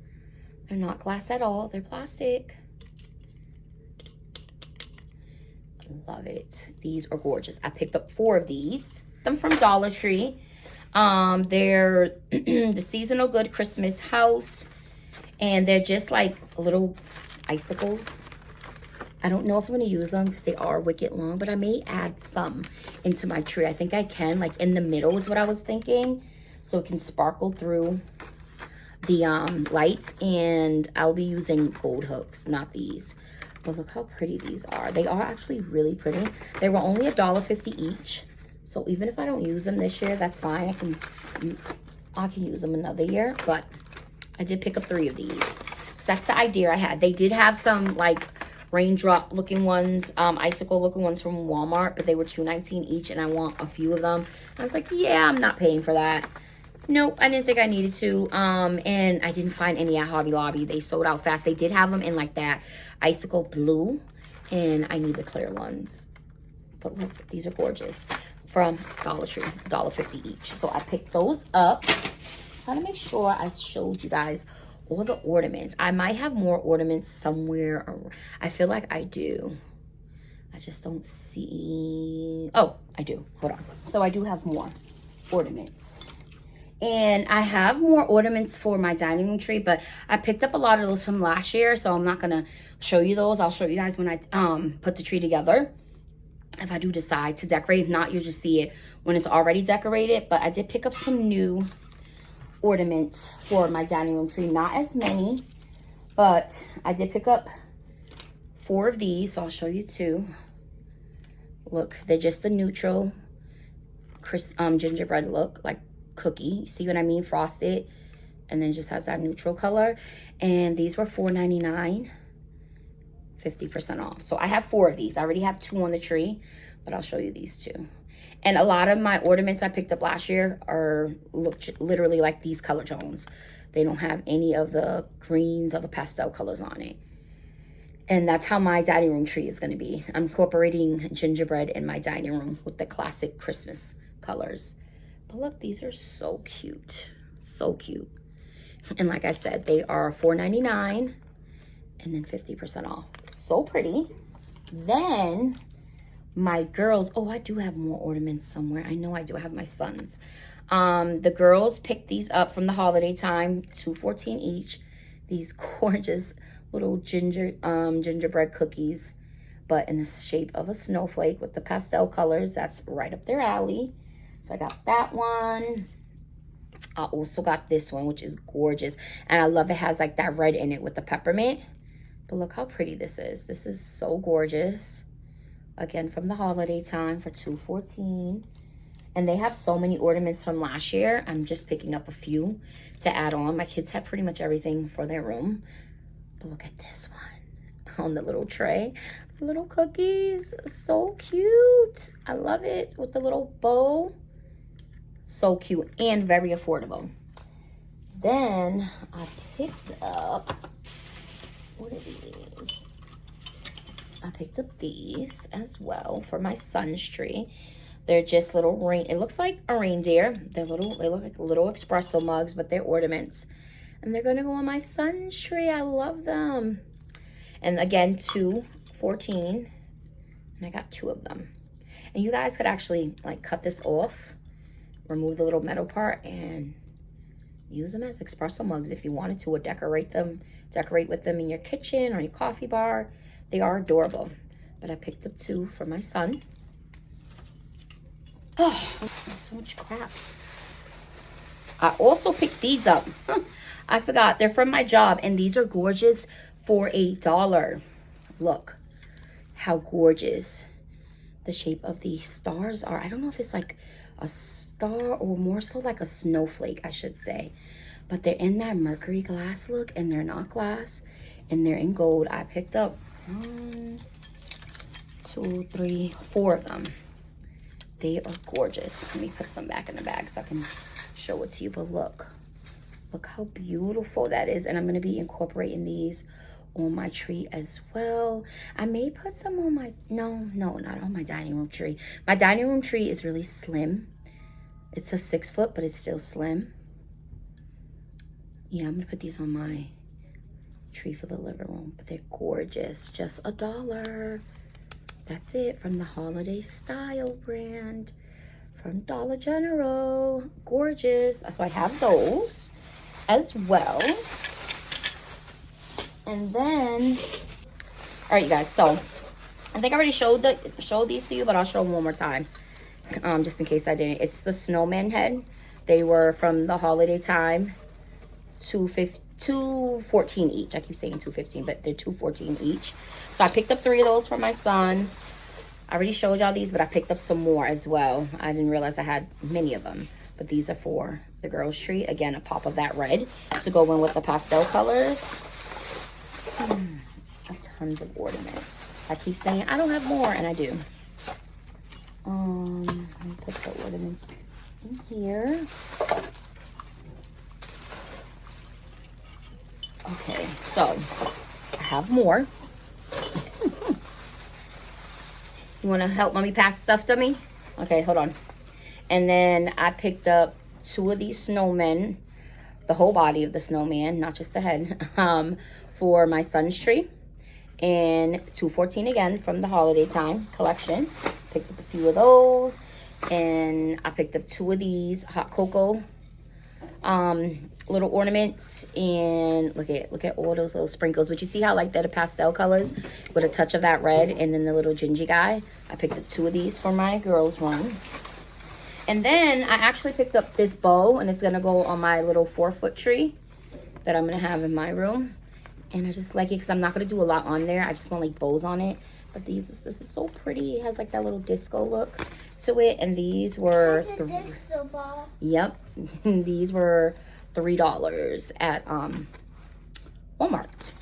They're not glass at all. They're plastic. Love it. These are gorgeous. I picked up 4 of these. Them from Dollar Tree. They're the Seasonal Good Christmas House. And they're just like little icicles. I don't know if I'm going to use them because they are wicked long, but I may add some into my tree. I think I can, like in the middle is what I was thinking, so it can sparkle through the lights. And I'll be using gold hooks, not these. But look how pretty these are. They are actually really pretty. They were only $1.50 each. So even if I don't use them this year, that's fine. I can use them another year. But I did pick up 3 of these. So that's the idea I had. They did have some like raindrop looking ones, icicle looking ones from Walmart, but they were $2.19 each, and I want a few of them. And I was like, yeah, I'm not paying for that. Nope, I didn't think I needed to. And I didn't find any at Hobby Lobby. They sold out fast. They did have them in like that icicle blue, and I need the clear ones. But look, these are gorgeous. From Dollar Tree, $1.50 each. So I picked those up. Trying to make sure I showed you guys all the ornaments. I might have more ornaments somewhere. I feel like I do. I just don't see. Oh, I do. Hold on. So I do have more ornaments. And I have more ornaments for my dining room tree, but I picked up a lot of those from last year, so I'm not going to show you those. I'll show you guys when I put the tree together, if I do decide to decorate. If not, you'll just see it when it's already decorated. But I did pick up some new ornaments for my dining room tree. Not as many, but I did pick up 4 of these, so I'll show you 2. Look, they're just a neutral gingerbread look, like cookie. See what I mean? Frosted, and then it just has that neutral color. And these were $4.99, 50% off. So I have 4 of these. I already have 2 on the tree, but I'll show you these 2. And a lot of my ornaments I picked up last year look literally like these color tones. They don't have any of the greens or the pastel colors on it. And that's how my dining room tree is going to be. I'm incorporating gingerbread in my dining room with the classic Christmas colors. But look, these are so cute. So cute. And like I said, they are $4.99 and then 50% off. So pretty. Then my girls, oh, I do have more ornaments somewhere. I know I do. I have my sons. The girls picked these up from the holiday time, $2.14 each. These gorgeous little gingerbread cookies, but in the shape of a snowflake with the pastel colors. That's right up their alley. So I got that one. I also got this one, which is gorgeous. And I love it has like that red in it with the peppermint. But look how pretty this is. This is so gorgeous. Again, from the holiday time for $2.14. And they have so many ornaments from last year. I'm just picking up a few to add on. My kids have pretty much everything for their room. But look at this one on the little tray. The little cookies, so cute. I love it with the little bow. So cute and very affordable. Then I picked up, what are these? I picked up these as well for my son's tree. They're just little it looks like a reindeer. They look like little espresso mugs, but they're ornaments. And they're gonna go on my son's tree. I love them. And again, $2.14. And I got 2 of them. And you guys could actually like cut this off, remove the little metal part, and use them as espresso mugs if you wanted to, or decorate with them in your kitchen or your coffee bar. They are adorable. But I picked up 2 for my son. Oh, so much crap. I also picked these up. I forgot. They're from my job, and these are gorgeous for $1. Look how gorgeous the shape of the stars are. I don't know if it's like a star or more so like a snowflake, I should say. But they're in that mercury glass look, and they're not glass, and they're in gold. I picked up 1, 2, 3, 4 of them. They are gorgeous. Let me put some back in the bag so I can show it to you. But look how beautiful that is. And I'm going to be incorporating these on my tree as well. I may put some on my, no, not on my dining room tree. My dining room tree is really slim. It's a 6 foot, but it's still slim. Yeah, I'm going to put these on my tree for the living room. But they're gorgeous. Just $1. That's it from the Holiday Style brand from Dollar General. Gorgeous. So I have those as well. And then, all right, you guys. So I think I already showed these to you, but I'll show them one more time, just in case I didn't. It's the snowman head. They were from the holiday time. $2.14 each. I keep saying $2.15, but they're $2.14 each. So I picked up 3 of those for my son. I already showed y'all these, but I picked up some more as well. I didn't realize I had many of them, but these are for the girls' tree. Again, a pop of that red to go in with the pastel colors. Tons of ornaments. I keep saying I don't have more, and I do. Let me put the ornaments in here. Okay, so I have more. You want to help mommy pass stuff to me? Okay, hold on. And then I picked up 2 of these snowmen, the whole body of the snowman, not just the head, for my son's tree. And $2.14 again from the holiday time collection. Picked up a few of those. And I picked up 2 of these hot cocoa little ornaments, and look at all those little sprinkles. But you see how like they're the pastel colors with a touch of that red, and then the little gingy guy. I picked up 2 of these for my girls' room. And then I actually picked up this bow, and it's gonna go on my little 4-foot tree that I'm gonna have in my room. And I just like it because I'm not gonna do a lot on there. I just want like bows on it. But this is so pretty. It has like that little disco look to it. And these were yep. These were $3 at Walmart.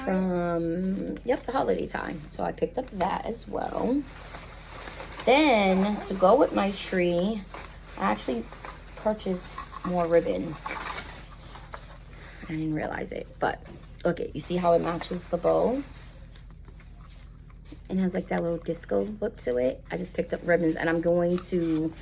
From the holiday time. So I picked up that as well. Then to go with my tree, I actually purchased more ribbon. I didn't realize it, but look it. You see how it matches the bow? And has like that little disco look to it. I just picked up ribbons, and I'm going to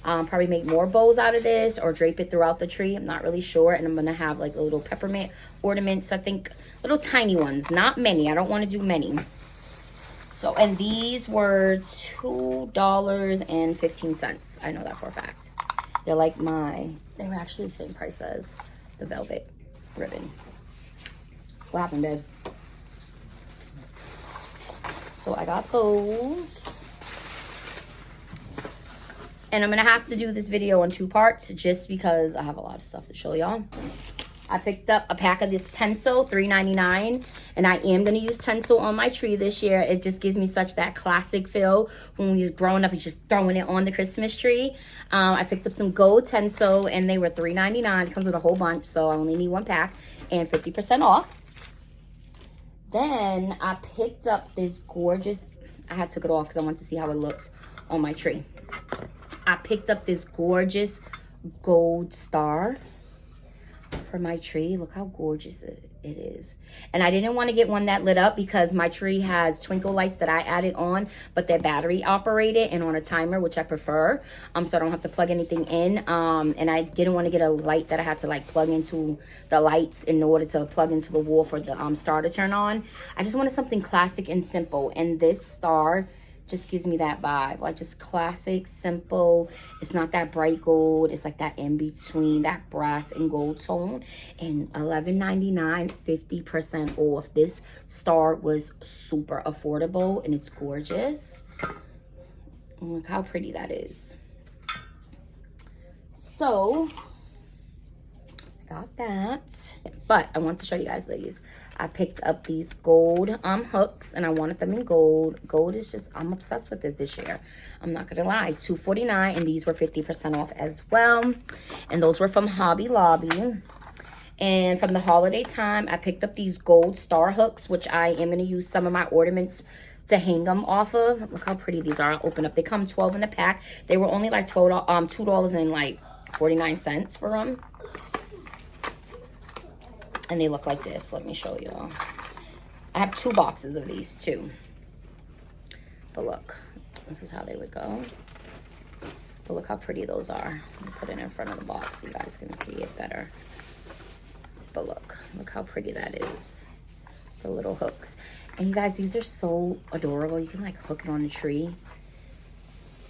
probably make more bows out of this or drape it throughout the tree. I'm not really sure. And I'm gonna have like a little peppermint ornaments. I think little tiny ones, not many. I don't want to do many. So, and these were $2.15. I know that for a fact. They're like they were actually the same price as the velvet ribbon. What happened, babe? So I got those. And I'm going to have to do this video in 2 parts just because I have a lot of stuff to show y'all. I picked up a pack of this tinsel, $3.99. And I am going to use tinsel on my tree this year. It just gives me such that classic feel when we was growing up and just throwing it on the Christmas tree. I picked up some gold tinsel, and they were $3.99. It comes with a whole bunch, so I only need 1 pack and 50% off. Then I picked up this gorgeous, I took it off because I wanted to see how it looked on my tree. I picked up this gorgeous gold star for my tree. Look how gorgeous it is. And I didn't want to get one that lit up because my tree has twinkle lights that I added on, but they're battery operated and on a timer, which I prefer. So I don't have to plug anything in. And I didn't want to get a light that I had to like plug into the lights in order to plug into the wall for the star to turn on. I just wanted something classic and simple. And this star just gives me that vibe, like just classic, simple. It's not that bright gold. It's like that in between, that brass and gold tone. And $11.99, 50% off. This star was super affordable, and it's gorgeous. And look how pretty that is. So I got that, but I want to show you guys these. I picked up these gold hooks, and I wanted them in gold. Gold is just, I'm obsessed with it this year. I'm not gonna lie. $2.49, and these were 50% off as well. And those were from Hobby Lobby. And from the holiday time, I picked up these gold star hooks, which I am gonna use some of my ornaments to hang them off of. Look how pretty these are. I'll open up. They come 12 in a pack. They were only like $2.49 for them. And they look like this. Let me show y'all. I have 2 boxes of these too. But look, this is how they would go. But look how pretty those are. Let me put it in front of the box so you guys can see it better. But look how pretty that is. The little hooks. And you guys, these are so adorable. You can like hook it on the tree.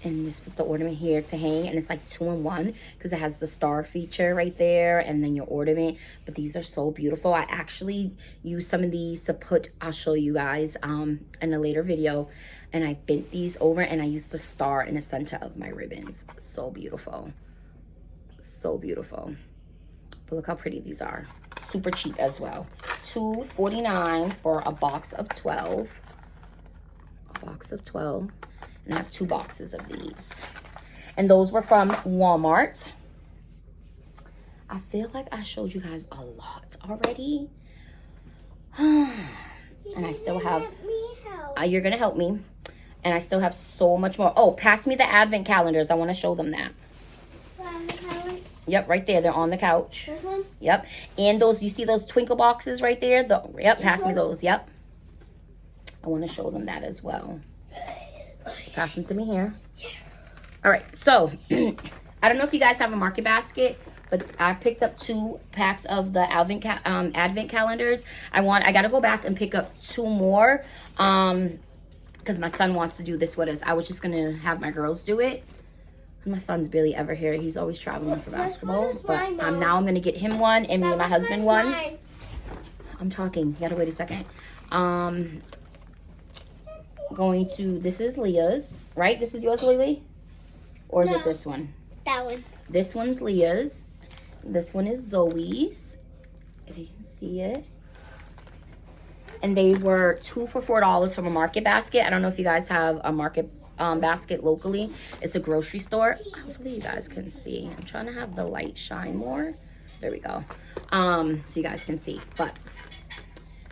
and just put the ornament here to hang, and it's like 2-in-1 because it has the star feature right there and then your ornament. But these are so beautiful. I actually use some of these to put, I'll show you guys in a later video, and I bent these over and I used the star in the center of my ribbons. So beautiful, so beautiful. But look how pretty these are. Super cheap as well. $2.49 for a box of 12. A box of 12. And I have 2 boxes of these. And those were from Walmart. I feel like I showed you guys a lot already. And I still have... you're going to help me. And I still have so much more. Oh, pass me the advent calendars. I want to show them that. Yep, right there. They're on the couch. This one? Yep. And those, you see those twinkle boxes right there? Yep, pass me those. Yep. I want to show them that as well. Just pass them to me here. All right. So, I don't know if you guys have a market basket, but I picked up 2 packs of the advent calendars. I got to go back and pick up 2 more because my son wants to do this with us. I was just going to have my girls do it. My son's barely ever here. He's always traveling for basketball. But now I'm going to get him one and me and my husband one. I'm talking. You got to wait a second. Going to, this is Leah's, right? This is yours, Lily? Or is it this one? That one. This one's Leah's. This one is Zoe's, if you can see it. And they were 2 for $4 from a market basket. I don't know if you guys have a market basket locally. It's a grocery store. Hopefully you guys can see. I'm trying to have the light shine more. There we go. So you guys can see. But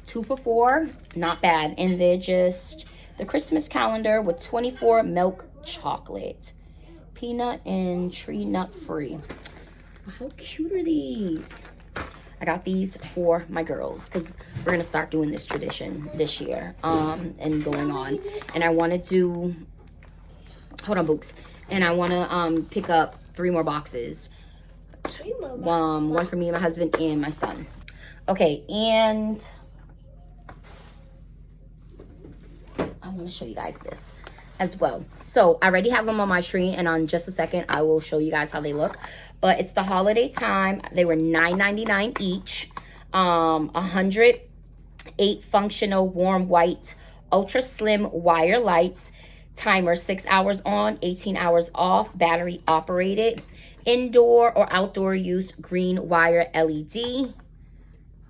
2 for $4, not bad. And they're just the Christmas calendar with 24 milk chocolate, peanut and tree nut free. How cute are these? I got these for my girls because we're gonna start doing this tradition this year and going on. And I want to do, hold on, Books. And I want to pick up 3 more boxes. 3 more boxes. One for me and my husband and my son. Okay, and I want to show you guys this as well. So I already have them on my tree, and on just a second I will show you guys how they look. But it's the holiday time. They were $9.99 each. 108 functional warm white ultra slim wire lights. Timer 6 hours on, 18 hours off. Battery operated. Indoor or outdoor use green wire LED.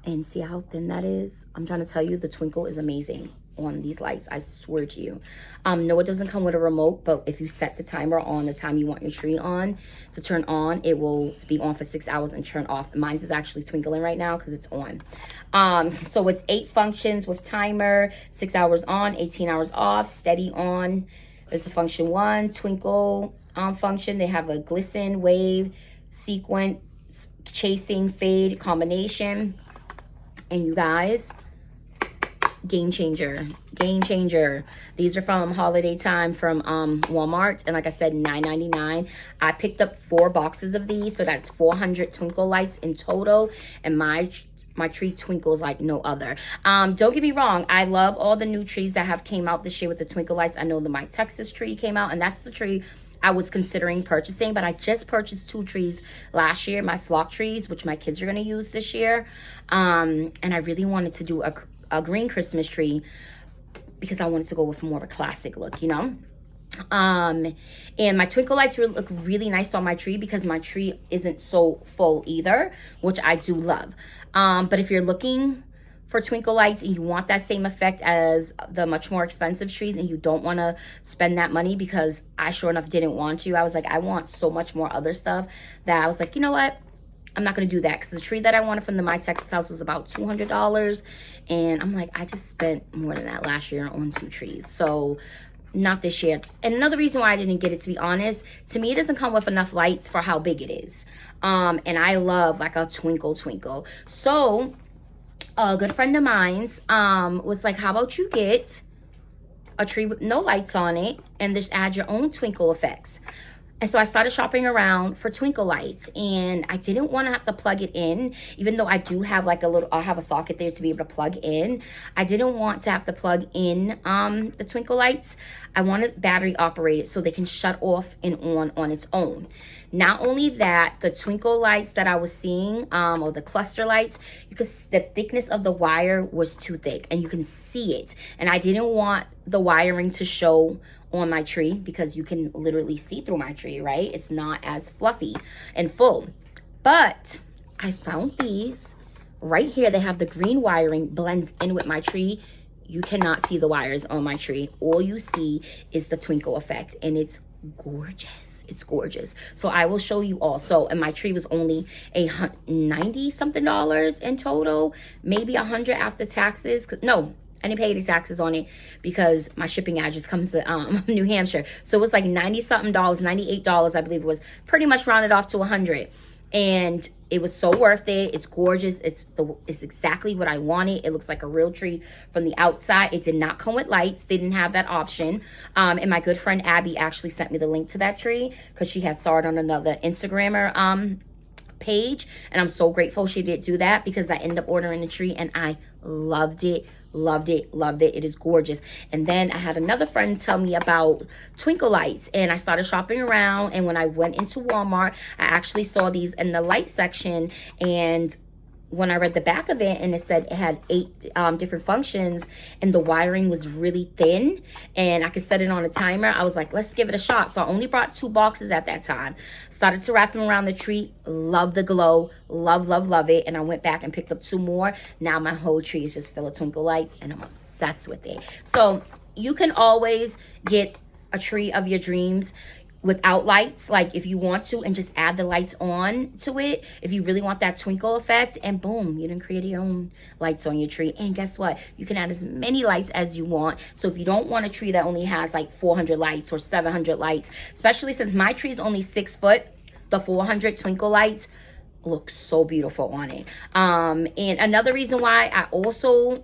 And see how thin that is? I'm trying to tell you, the twinkle is amazing on these lights. I swear to you. No, it doesn't come with a remote, but if you set the timer on the time you want your tree on to turn on, it will be on for 6 hours and turn off. Mine's is actually twinkling right now because it's on. So it's 8 functions with timer, 6 hours on, 18 hours off, steady on. There's a function 1, twinkle function. They have a glisten, wave, sequence, chasing, fade combination. And you guys, game changer. These are from holiday time from Walmart, and like I said, $9.99. I picked up 4 boxes of these, so that's 400 twinkle lights in total, and my tree twinkles like no other. Don't get me wrong, I love all the new trees that have came out this year with the twinkle lights. I know my Texas tree came out, and that's the tree I was considering purchasing, but I just purchased 2 trees last year, my flock trees, which my kids are going to use this year. And I really wanted to do a green Christmas tree because I wanted to go with more of a classic look, you know. And my twinkle lights look really nice on my tree because my tree isn't so full either, which I do love. But if you're looking for twinkle lights and you want that same effect as the much more expensive trees and you don't want to spend that money, because I sure enough didn't want to. I was like, I want so much more other stuff that I was like, you know what? I'm not going to do that, because the tree that I wanted from the My Texas house was about $200. And I'm like, I just spent more than that last year on 2 trees. So not this year. And another reason why I didn't get it, to be honest, to me, it doesn't come with enough lights for how big it is. And I love like a twinkle. So a good friend of mine's was like, how about you get a tree with no lights on it and just add your own twinkle effects? And so I started shopping around for twinkle lights, and I didn't want to have to plug it in, even though I do have like I have a socket there to be able to plug in. I didn't want to have to plug in the twinkle lights. I wanted battery operated so they can shut off and on its own. Not only that, the twinkle lights that I was seeing, or the cluster lights, the thickness of the wire was too thick, and you can see it. And I didn't want the wiring to show on my tree because you can literally see through my tree, right? It's not as fluffy and full. But I found these right here. They have the green wiring, blends in with my tree. You cannot see the wires on my tree. All you see is the twinkle effect, and it's gorgeous. It's gorgeous. So I will show you all. So, and my tree was only $90 something in total, maybe 100 after taxes. No, I didn't pay any taxes on it because my shipping address comes to New Hampshire. So it was like 90 something dollars, $98, I believe it was, pretty much rounded off to 100. And it was so worth it. It's gorgeous. It's exactly what I wanted. It looks like a real tree from the outside. It did not come with lights. They didn't have that option. And my good friend Abby actually sent me the link to that tree because she had saw it on another Instagrammer page, and I'm so grateful she did do that because I ended up ordering the tree and I loved it. Loved it. It is gorgeous. And then I had another friend tell me about twinkle lights, and I started shopping around, and when I went into Walmart, I actually saw these in the light section, and when I read the back of it, and it said it had 8 different functions, and the wiring was really thin, and I could set it on a timer, I was like, let's give it a shot. So I only brought 2 boxes at that time. Started to wrap them around the tree. Love the glow. Love it. And I went back and picked up 2 more. Now my whole tree is just full of twinkle lights, and I'm obsessed with it. So you can always get a tree of your dreams without lights, like if you want to, and just add the lights on to it if you really want that twinkle effect, and boom, you done created your own lights on your tree. And guess what, you can add as many lights as you want. So if you don't want a tree that only has like 400 lights or 700 lights, especially since my tree is only 6 foot, the 400 twinkle lights look so beautiful on it. And another reason why I also,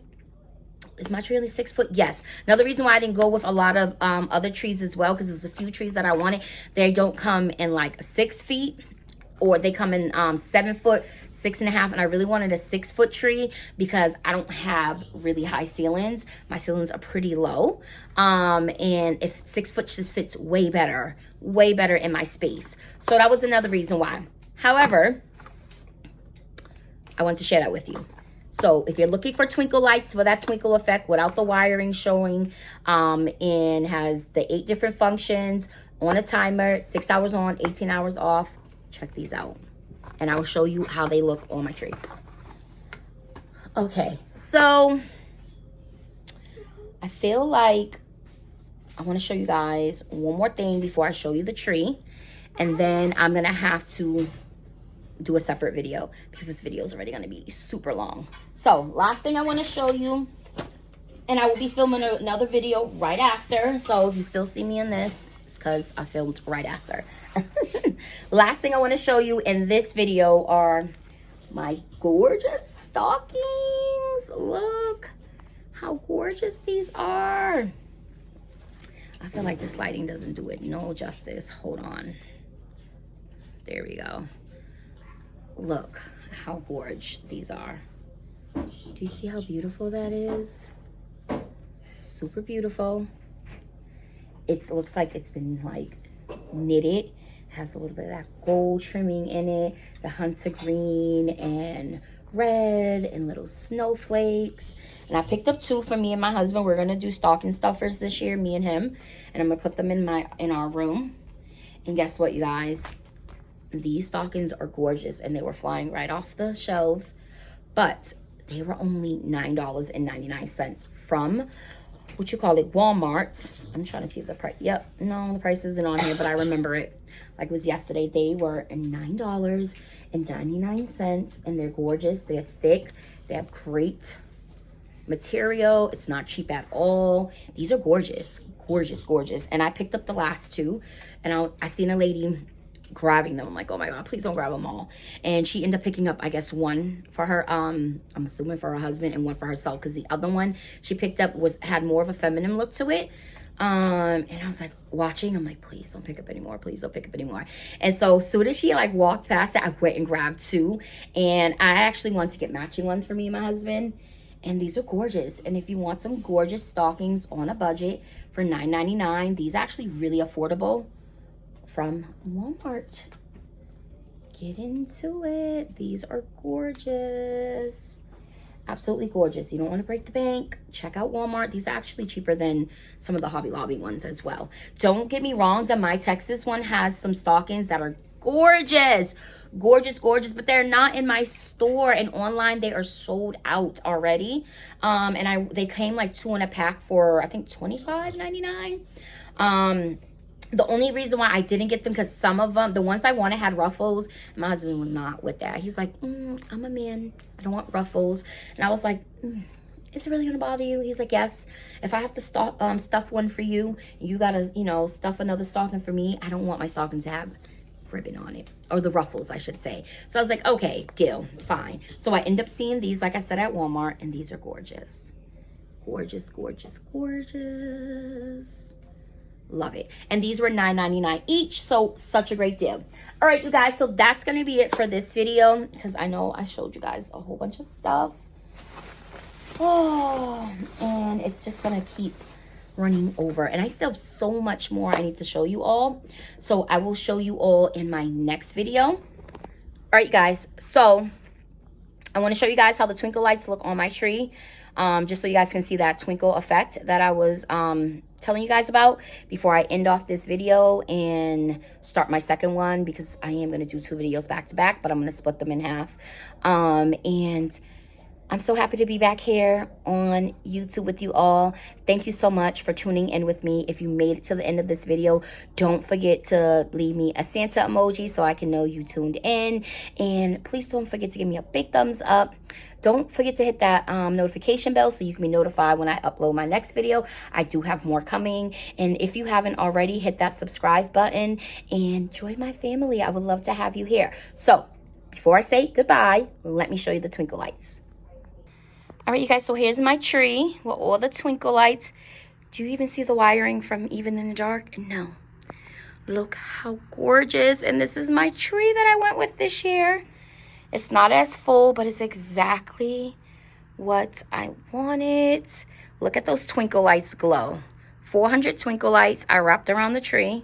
is my tree only 6 foot? Yes. Another reason why I didn't go with a lot of other trees as well, because there's a few trees that I wanted. They don't come in like 6 feet, or they come in 7 foot, 6.5. And I really wanted a 6 foot tree because I don't have really high ceilings. My ceilings are pretty low. And if 6 foot just fits way better in my space. So that was another reason why. However, I want to share that with you. So if you're looking for twinkle lights for that twinkle effect without the wiring showing, and has the 8 different functions on a timer, 6 hours on, 18 hours off, check these out. And I will show you how they look on my tree. Okay, so I feel like I want to show you guys one more thing before I show you the tree. And then I'm going to have to do a separate video because this video is already going to be super long. So last thing I want to show you, and I will be filming another video right after, so if you still see me in this, it's because I filmed right after. Last thing I want to show you in this video are my gorgeous stockings. Look how gorgeous these are. I feel like this lighting doesn't do it no justice. Hold on, there we go. Look how gorgeous these are. Do you see how beautiful that is? Super beautiful. It looks like it's been like knitted. It has a little bit of that gold trimming in it, the hunter green and red and little snowflakes. And I picked up 2 for me and my husband. We're gonna do stocking stuffers this year, me and him, and I'm gonna put them in our room. And guess what, you guys? These stockings are gorgeous, and they were flying right off the shelves, but they were only $9.99 from Walmart. I'm trying to see if the price, yep, no, the price isn't on here, but I remember it like it was yesterday. They were $9.99, and they're gorgeous. They're thick. They have great material. It's not cheap at all. These are gorgeous. And I picked up the last 2, and I seen a lady grabbing them. I'm like, oh my god, please don't grab them all. And she ended up picking up, I guess, 1 for her, I'm assuming for her husband, and 1 for herself, because the other one she picked up had more of a feminine look to it. And I was like watching, I'm like, please don't pick up anymore, please don't pick up anymore. And so as soon as she like walked past it, I went and grabbed 2, and I actually wanted to get matching ones for me and my husband. And these are gorgeous. And if you want some gorgeous stockings on a budget for $9.99, these are actually really affordable from Walmart. Get into it. These are gorgeous. Absolutely gorgeous. You don't want to break the bank. Check out Walmart. These are actually cheaper than some of the Hobby Lobby ones as well. Don't get me wrong. The My Texas one has some stockings that are gorgeous. Gorgeous, gorgeous. But they're not in my store. And online, they are sold out already. And they came like 2 in a pack for, I think, $25.99. The only reason why I didn't get them, because some of them, the ones I wanted had ruffles. My husband was not with that. He's like, I'm a man. I don't want ruffles. And I was like, is it really going to bother you? He's like, yes. If I have to stuff one for you, you got to, stuff another stocking for me. I don't want my stocking to have ribbon on it. Or the ruffles, I should say. So I was like, okay, deal. Fine. So I end up seeing these, like I said, at Walmart. And these are gorgeous. Gorgeous, gorgeous, gorgeous. Love it. And these were $9.99 each, so such a great deal. All right, you guys, so that's going to be it for this video, because I know I showed you guys a whole bunch of stuff. Oh, and it's just going to keep running over. And I still have so much more I need to show you all. So I will show you all in my next video. All right, you guys, so I want to show you guys how the twinkle lights look on my tree. Just so you guys can see that twinkle effect that I was telling you guys about before I end off this video and start my second one, because I am going to do 2 videos back to back, but I'm going to split them in half. And I'm so happy to be back here on YouTube with you all. Thank you so much for tuning in with me. If you made it to the end of this video, don't forget to leave me a Santa emoji so I can know you tuned in. And please don't forget to give me a big thumbs up. Don't forget to hit that notification bell so you can be notified when I upload my next video. I do have more coming. And if you haven't already, hit that subscribe button and join my family. I would love to have you here. So before I say goodbye, let me show you the twinkle lights. All right, you guys, so here's my tree with all the twinkle lights. Do you even see the wiring from even in the dark? No. Look how gorgeous. And this is my tree that I went with this year. It's not as full, but it's exactly what I wanted. Look at those twinkle lights glow. 400 twinkle lights I wrapped around the tree.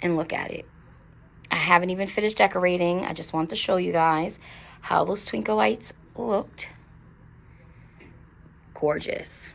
And look at it. I haven't even finished decorating. I just want to show you guys how those twinkle lights looked. Gorgeous.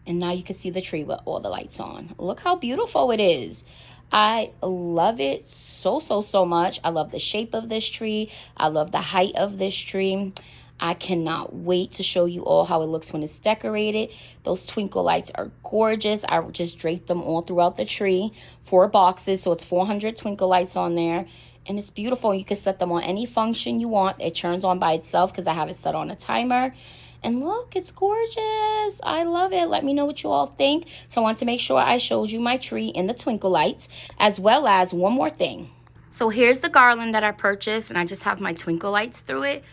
And now you can see the tree with all the lights on. Look how beautiful it is. I love it so, so, so much. I love the shape of this tree. I love the height of this tree. I cannot wait to show you all how it looks when it's decorated. Those twinkle lights are gorgeous. I just draped them all throughout the tree. 4 boxes, so it's 400 twinkle lights on there. And it's beautiful. You can set them on any function you want. It turns on by itself because I have it set on a timer. And look, it's gorgeous. I love it. Let me know what you all think. So I want to make sure I showed you my tree in the twinkle lights, as well as one more thing. So here's the garland that I purchased, and I just have my twinkle lights through it.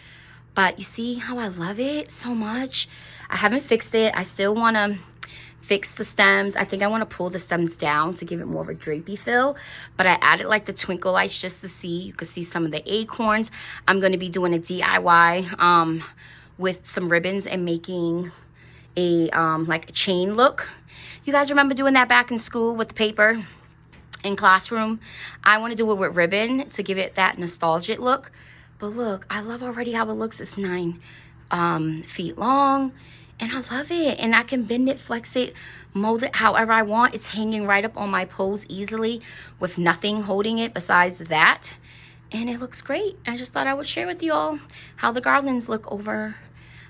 But you see how I love it so much? I haven't fixed it. I still want to fix the stems. I think I want to pull the stems down to give it more of a drapey feel. But I added like the twinkle lights just to see. You can see some of the acorns. I'm going to be doing a DIY with some ribbons and making a like a chain look. You guys remember doing that back in school with the paper in classroom? I want to do it with ribbon to give it that nostalgic look. But look, I love already how it looks. It's 9 feet long, and I love it. And I can bend it, flex it, mold it however I want. It's hanging right up on my poles easily with nothing holding it besides that. And it looks great. I just thought I would share with you all how the garlands look over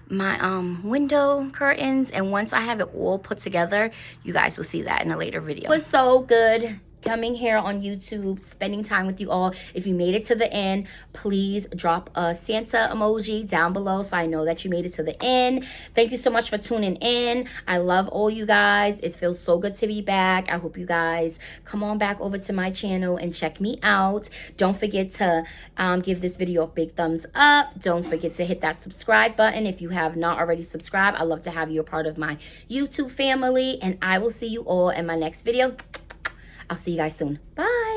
my window curtains. And once I have it all put together, you guys will see that in a later video. It was so good coming here on YouTube, spending time with you all. If you made it to the end, please drop a Santa emoji down below so I know that you made it to the end. Thank you so much for tuning in. I love all you guys. It feels so good to be back. I hope you guys come on back over to my channel and check me out. Don't forget to give this video a big thumbs up. Don't forget to hit that subscribe button if you have not already subscribed. I love to have you a part of my YouTube family, and I will see you all in my next video. I'll see you guys soon. Bye.